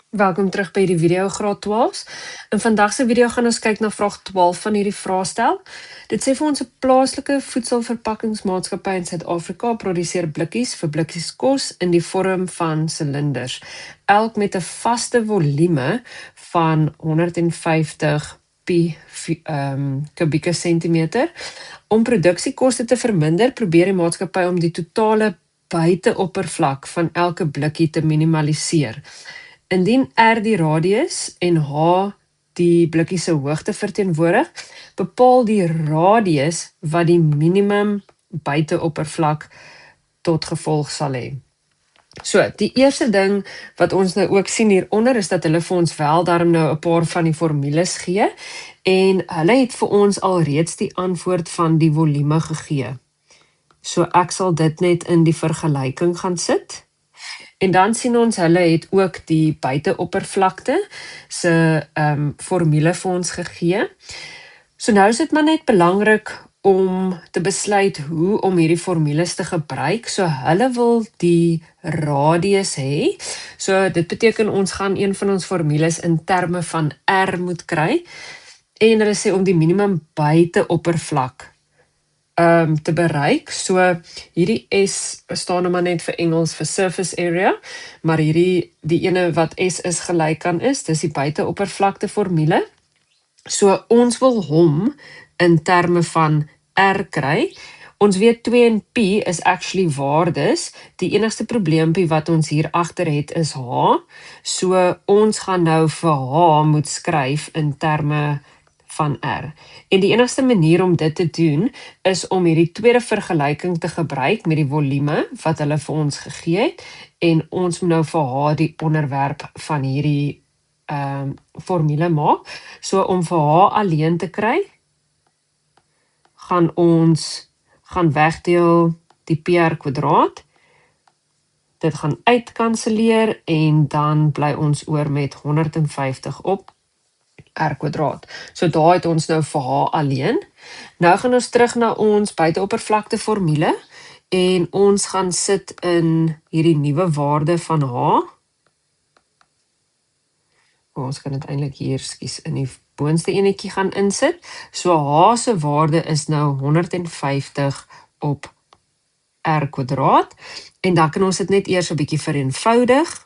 Welkom terug by die video graad 12. In vandag se video gaan ons kyk na vraag 12 van hierdie vraestel. Dit sê vir ons 'n plaaslike voedselverpakkingsmaatskappy in Suid-Afrika produseer blikkies vir blikkies kos in die vorm van silinders, elk met 'n vaste volume van 150 kubieke sentimeter. Om produksiekoste te verminder, probeer die maatskappy om die totale buiteoppervlak van elke blikkie te minimaliseer. Indien R die radius en H die blikkie se hoogte verteenwoordig, bepaal die radius wat die minimum buiteoppervlak tot gevolg sal hê. So, die eerste ding wat ons nou ook sien hieronder is dat hulle vir ons wel daarom nou 'n paar van die formules gee, en hulle het vir ons alreeds die antwoord van die volume gegee. So ek sal dit net in die vergelyking gaan sit. En dan sien ons hulle het ook die buiteoppervlakte se formule vir ons gegee. So nou is dit maar net belangrik om te besluit hoe om hierdie formules te gebruik. So hulle wil die radius hê. So dit beteken ons gaan een van ons formules in terme van R moet kry. En hulle sê om die minimum buiteoppervlak te bereik. So hierdie S staan nou maar net vir Engels vir surface area, maar die ene wat S is gelyk aan is, dis die buiteoppervlakte formule. So ons wil hom in terme van R kry. Ons weet 2 en P is actually waardes. Die enigste probleempie wat ons hier agter het is H. So ons gaan nou vir H moet skryf in terme van R. En die enigste manier om dit te doen is om hierdie tweede vergelyking te gebruik met die volume wat hulle vir ons gegee het, en ons moet nou vir H die onderwerp van hierdie formule maak. So om vir H alleen te kry, gaan ons wegdeel die PR². Dit gaan uitkanselleer en dan bly ons oor met 150 op R². So daar het ons nou vir H alleen. Nou gaan ons terug na ons buiteoppervlakte formule en ons gaan sit in hierdie nuwe waarde van H. Ons kan dit eintlik hier in die boonste enetjie gaan insit. So H se waarde is nou 150 op R². En dan kan ons dit net eers 'n bietjie vereenvoudig.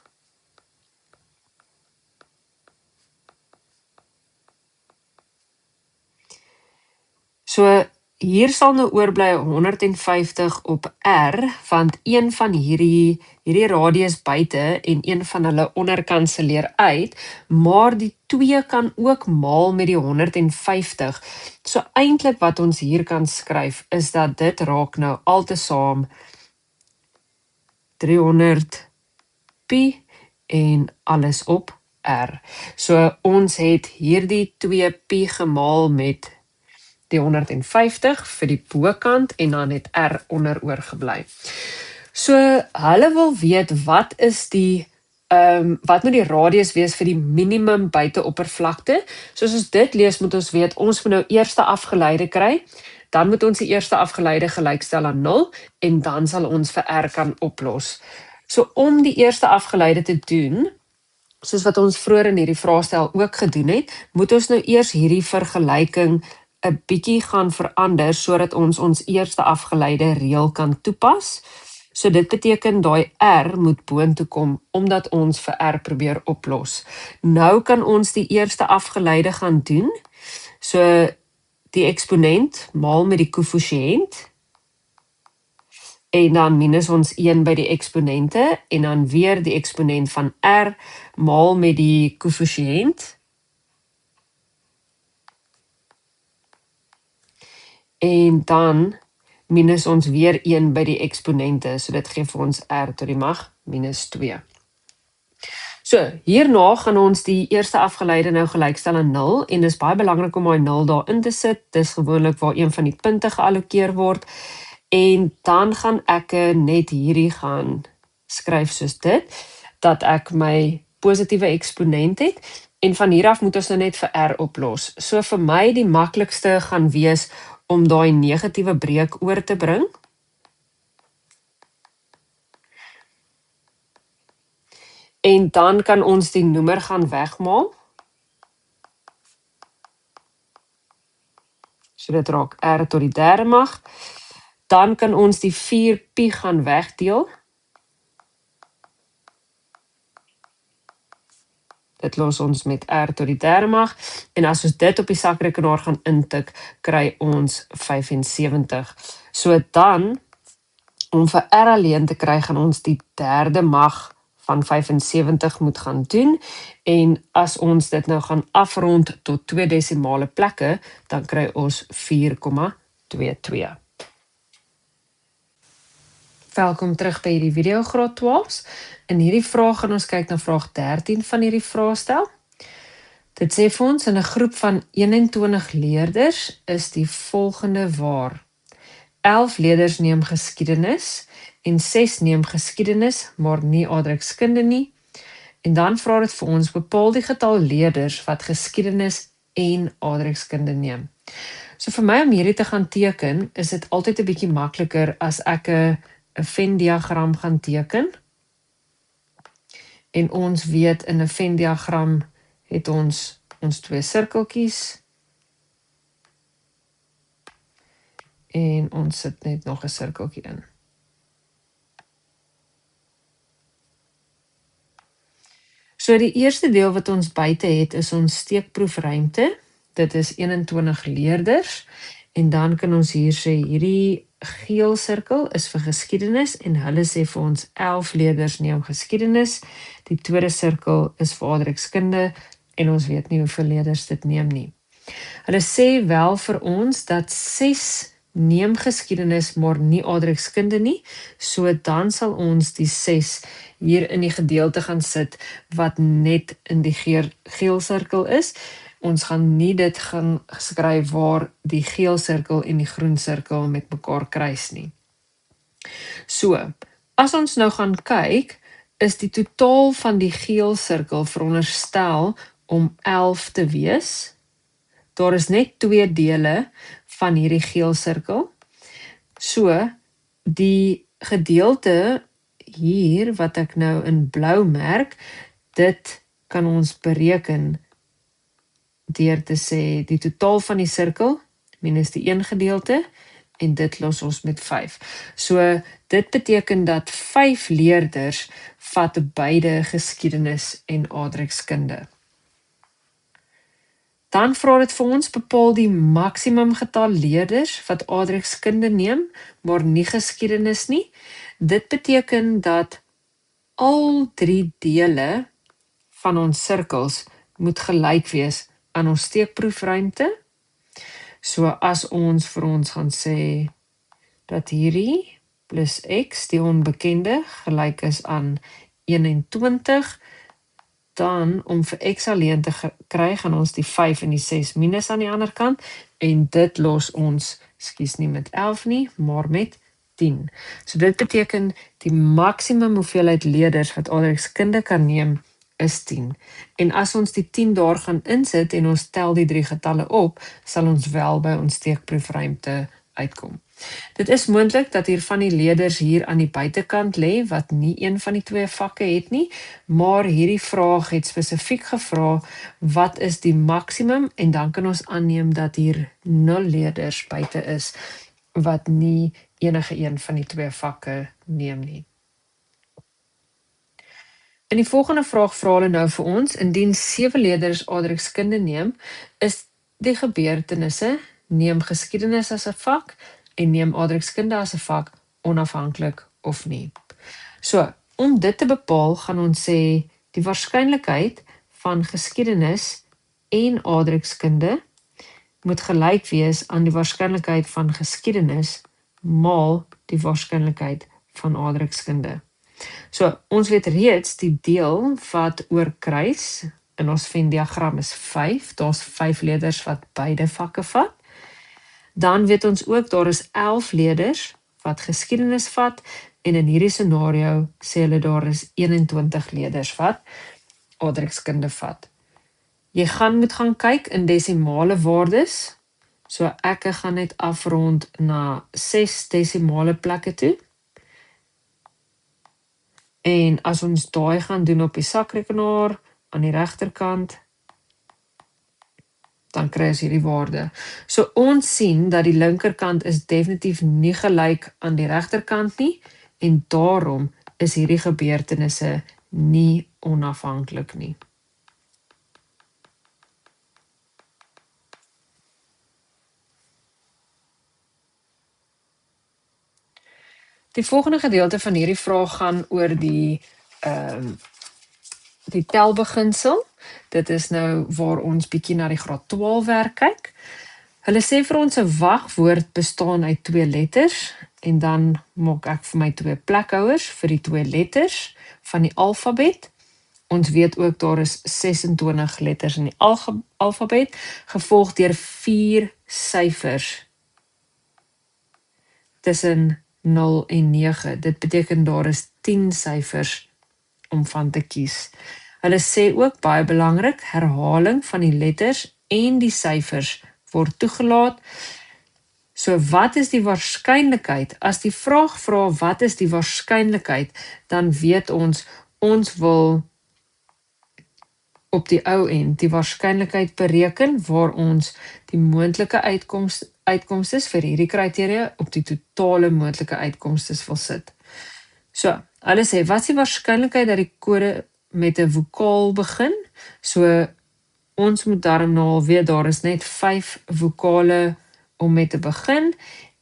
So hier sal nou oorbly 150 op R, want een van hierdie radius buite en een van hulle onderkanselleer uit, maar die 2 kan ook maal met die 150. So eintlik wat ons hier kan skryf is dat dit raak nou altesaam 300 pi en alles op R. So ons het hierdie 2 pi gemaal met die 150 vir die bokant en dan het R onder oorgebly. So hulle wil weet wat is wat moet die radius wees vir die minimum buiteoppervlakte. Soos ons dit lees, moet ons weet, ons moet nou eerste afgeleide kry, dan moet ons die eerste afgeleide gelykstel aan 0 en dan sal ons vir R kan oplos. So om die eerste afgeleide te doen, soos wat ons vroeër in hierdie vraestel ook gedoen het, moet ons nou eers hierdie vergelyking 'n bietjie gaan verander sodat ons eerste afgeleide reël kan toepas. So dit beteken daai R moet boontoe kom omdat ons vir R probeer oplos. Nou kan ons die eerste afgeleide gaan doen. So die eksponent maal met die koëffisiënt en dan minus ons 1 by die eksponente en dan weer die eksponent van R maal met die koëffisiënt. En dan minus ons weer 1 by die eksponente, so dit gee vir ons R tot die mag minus 2. So, hierna gaan ons die eerste afgeleide nou gelykstel aan 0 en dis baie belangrik om daai 0 daarin te sit. Dis gewoonlik waar een van die punte geallokeer word. En dan gaan ek net hierdie gaan skryf soos dit, dat ek my positiewe eksponent het. En van hier af moet ons nou net vir R oplos. So vir my die maklikste gaan wees om daai negatiewe breek oor te bring. En dan kan ons die noemer gaan wegmaal. So dit raak R tot die derde mag. Dan kan ons die 4pi gaan wegdeel. Dit los ons met R tot die derde mag. En as ons dit op die sakrekenaar gaan intik, kry ons 75. So dan, om vir R alleen te kry, gaan ons die derde mag van 75 moet gaan doen. En as ons dit nou gaan afrond tot 2 desimale plekke, dan kry ons 4,22. Welkom terug by hierdie video graad 12. In hierdie vraag gaan ons kyk na vraag 13 van hierdie vraestel. Dit sê vir ons in 'n groep van 21 leerders is die volgende waar. 11 leerders neem geskiedenis en 6 neem geskiedenis, maar nie aardrykskunde nie. En dan vra dit vir ons, bepaal die getal leerders wat geskiedenis en aardrykskunde neem. So vir my om hierdie te gaan teken, is dit altyd 'n bietjie makliker as ek 'n Venn-diagram gaan teken. En ons weet in 'n Venn-diagram het ons twee sirkeltjies. En ons sit net nog 'n sirkeltjie in. So die eerste deel wat ons buite het is ons steekproefruimte. Dit is 21 leerders. En dan kan ons hier sê hierdie geel sirkel is vir geskiedenis en hulle sê vir ons 11 leerders neem geskiedenis. Die tweede sirkel is vir aardrykskunde en ons weet nie hoeveel leerders dit neem nie. Hulle sê wel vir ons dat 6 neem geskiedenis maar nie aardrykskunde nie, so dan sal ons die 6 hier in die gedeelte gaan sit wat net in die geel sirkel is. Ons gaan nie dit gaan skryf waar die geel sirkel en die groen sirkel met mekaar kruis nie. So, as ons nou gaan kyk, is die totaal van die geel sirkel veronderstel om 11 te wees. Daar is net 2 dele van hierdie geel sirkel. So, die gedeelte hier wat ek nou in blou merk, dit kan ons bereken deur te sê die totaal van die sirkel minus die een gedeelte en dit los ons met 5. So dit beteken dat 5 leerders vat beide geskiedenis en aardrykskunde. Dan vra dit vir ons, bepaal die maksimum getal leerders wat aardrykskunde neem, maar nie geskiedenis nie. Dit beteken dat al 3 dele van ons sirkels moet gelyk wees aan ons steekproefruimte. So as ons vir ons gaan sê dat hierdie plus x, die onbekende, gelyk is aan 21, dan om vir x alleen te kry, gaan ons die 5 en die 6 minus aan die ander kant, en dit los ons, skus nie met 11 nie, maar met 10. So dit beteken die maksimum hoeveelheid leerders wat aardrykskunde kan neem, is 10. En as ons die 10 daar gaan insit en ons tel die 3 getalle op, sal ons wel by ons steekproefruimte uitkom. Dit is moontlik dat hier van die leerders hier aan die buitekant lê wat nie een van die twee vakke het nie, maar hierdie vraag het spesifiek gevra wat is die maksimum en dan kan ons aanneem dat hier 0 leerders buite is wat nie enige een van die twee vakke neem nie. In die volgende vraag vra hulle nou vir ons, indien 7 leerders aardrykskunde neem, is die gebeurtenisse, neem geskiedenis as 'n vak en neem aardrykskunde as 'n vak onafhanklik of nie. So, om dit te bepaal, gaan ons sê die waarskynlikheid van geskiedenis en aardrykskunde moet gelyk wees aan die waarskynlikheid van geskiedenis maal die waarskynlikheid van aardrykskunde. So, ons weet reeds die deel wat oorkruis in ons Venn-diagram is 5. Daar's 5 leerders wat beide vakke vat. Dan weet ons ook daar is 11 leerders wat geskiedenis vat en in hierdie scenario sê hulle daar is 21 leerders wat aardrykskunde vat. Jy moet gaan kyk in desimale waardes. So ek gaan net afrond na 6 desimale plekke toe. En as ons daai gaan doen op die sakrekenaar aan die regterkant, dan kry ons hierdie waarde. So ons sien dat die linkerkant is definitief nie gelyk aan die regterkant nie en daarom is hierdie gebeurtenisse nie onafhanklik nie. Die volgende gedeelte van hierdie vraag gaan oor die telbeginsel. Dit is nou waar ons bietjie na die graad 12 werk kyk. Hulle sê vir ons 'n wagwoord bestaan uit 2 letters en dan maak ek vir my 2 plekhouers vir die 2 letters van die alfabet. Ons weet ook daar is 26 letters in die alfabet, gevolg deur 4 syfers tussen 0 en 9. Dit beteken daar is 10 syfers om van te kies. Hulle sê ook baie belangrik, herhaling van die letters en die syfers word toegelaat. So wat is die waarskynlikheid? As die vraag vra wat is die waarskynlikheid, dan weet ons wil op die ou end die waarskynlikheid bereken waar ons die moontlike uitkomstes vir hierdie kriteria op die totale moontlike uitkomstes wil sit. So, hulle sê, wat is die waarskynlikheid dat die kode met 'n vokaal begin? So, ons moet daarom nou al weet, daar is net 5 vokale om mee te begin,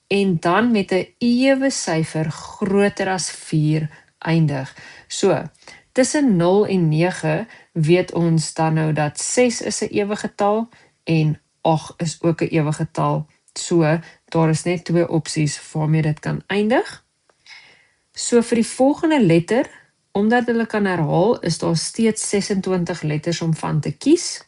en dan met 'n ewe syfer groter as 4 eindig. So, tussen 0 en 9 weet ons dan nou dat 6 is 'n ewe getal, en 8 is ook 'n ewe getal. So, daar is net 2 opsies waarmee dit kan eindig. So vir die volgende letter, omdat hulle kan herhaal, is daar steeds 26 letters om van te kies.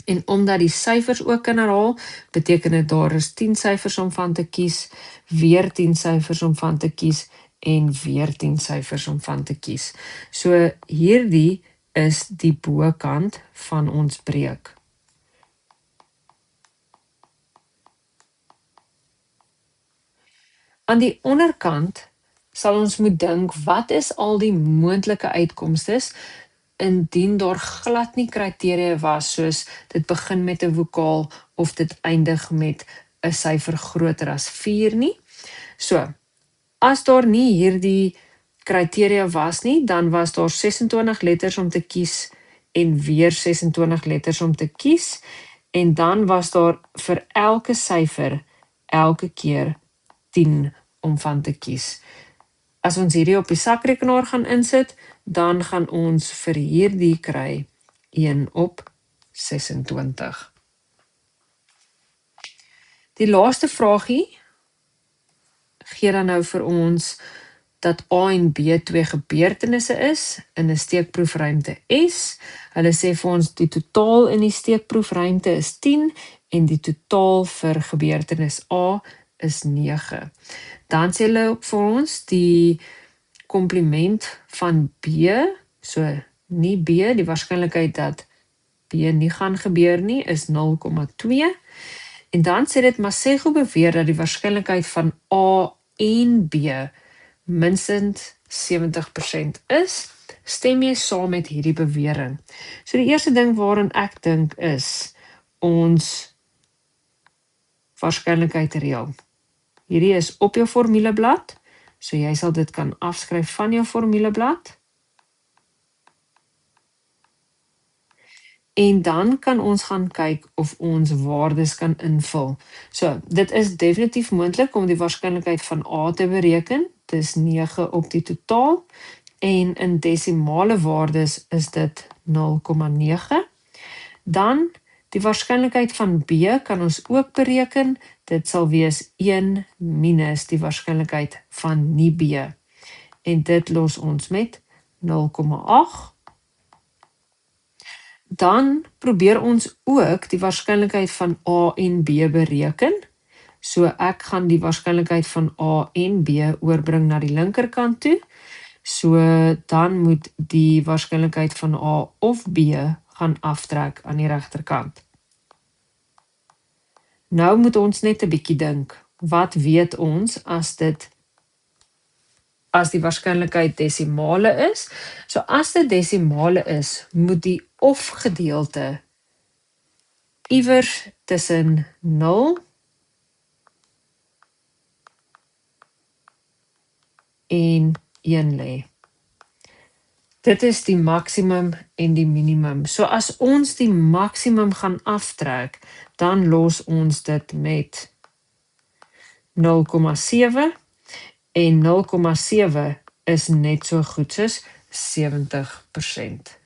En omdat die syfers ook kan herhaal, beteken dit daar is 10 syfers om van te kies, weer 10 syfers om van te kies, en weer 10 syfers om van te kies. So hierdie is die bokant van ons breek. Aan die onderkant sal ons moet dink, wat is al die moontlike uitkomstes indien daar glad nie kriteria was, soos dit begin met 'n vokaal of dit eindig met 'n syfer groter as 4 nie. So, as daar nie hierdie kriteria was nie, dan was daar 26 letters om te kies en weer 26 letters om te kies, en dan was daar vir elke syfer elke keer 10 om van te kies. As ons hierdie op die sakrekenaar gaan insit, dan gaan ons vir hierdie kry 1 op 26. Die laaste vraagie gee dan nou vir ons dat A en B 2 gebeurtenisse is in 'n steekproefruimte S. Hulle sê vir ons die totaal in die steekproefruimte is 10 en die totaal vir gebeurtenis A is 9. Dan sê hulle ook vir ons die komplement van B, so nie B, die waarskynlikheid dat B nie gaan gebeur nie, is 0,2. En dan sê dit Masego beweer dat die waarskynlikheid van A en B minstens 70% is. Stem jy saam met hierdie bewering? So die eerste ding waarin ek dink is ons waarskynlikheid reël. Hierdie is op jou formuleblad, so jy sal dit kan afskryf van jou formuleblad. En dan kan ons gaan kyk of ons waardes kan invul. So, dit is definitief moontlik om die waarskynlikheid van A te bereken. Dit is 9 op die totaal. En in desimale waardes is dit 0,9. Dan, die waarskynlikheid van B kan ons ook bereken. Dit sal wees 1 minus die waarskynlikheid van nie B. En dit los ons met 0,8. Dan probeer ons ook die waarskynlikheid van A en B bereken. So ek gaan die waarskynlikheid van A en B oorbring na die linkerkant toe. So dan moet die waarskynlikheid van A of B gaan aftrek aan die regterkant. Nou moet ons net 'n bietjie dink. Wat weet ons as die waarskynlikheid desimale is? So as dit desimale is, moet die of gedeelte iewers tussen 0 en 1 lê. Dit is die maksimum en die minimum. So as ons die maksimum gaan aftrek, dan los ons dit met 0,7 en 0,7 is net so goed soos 70%.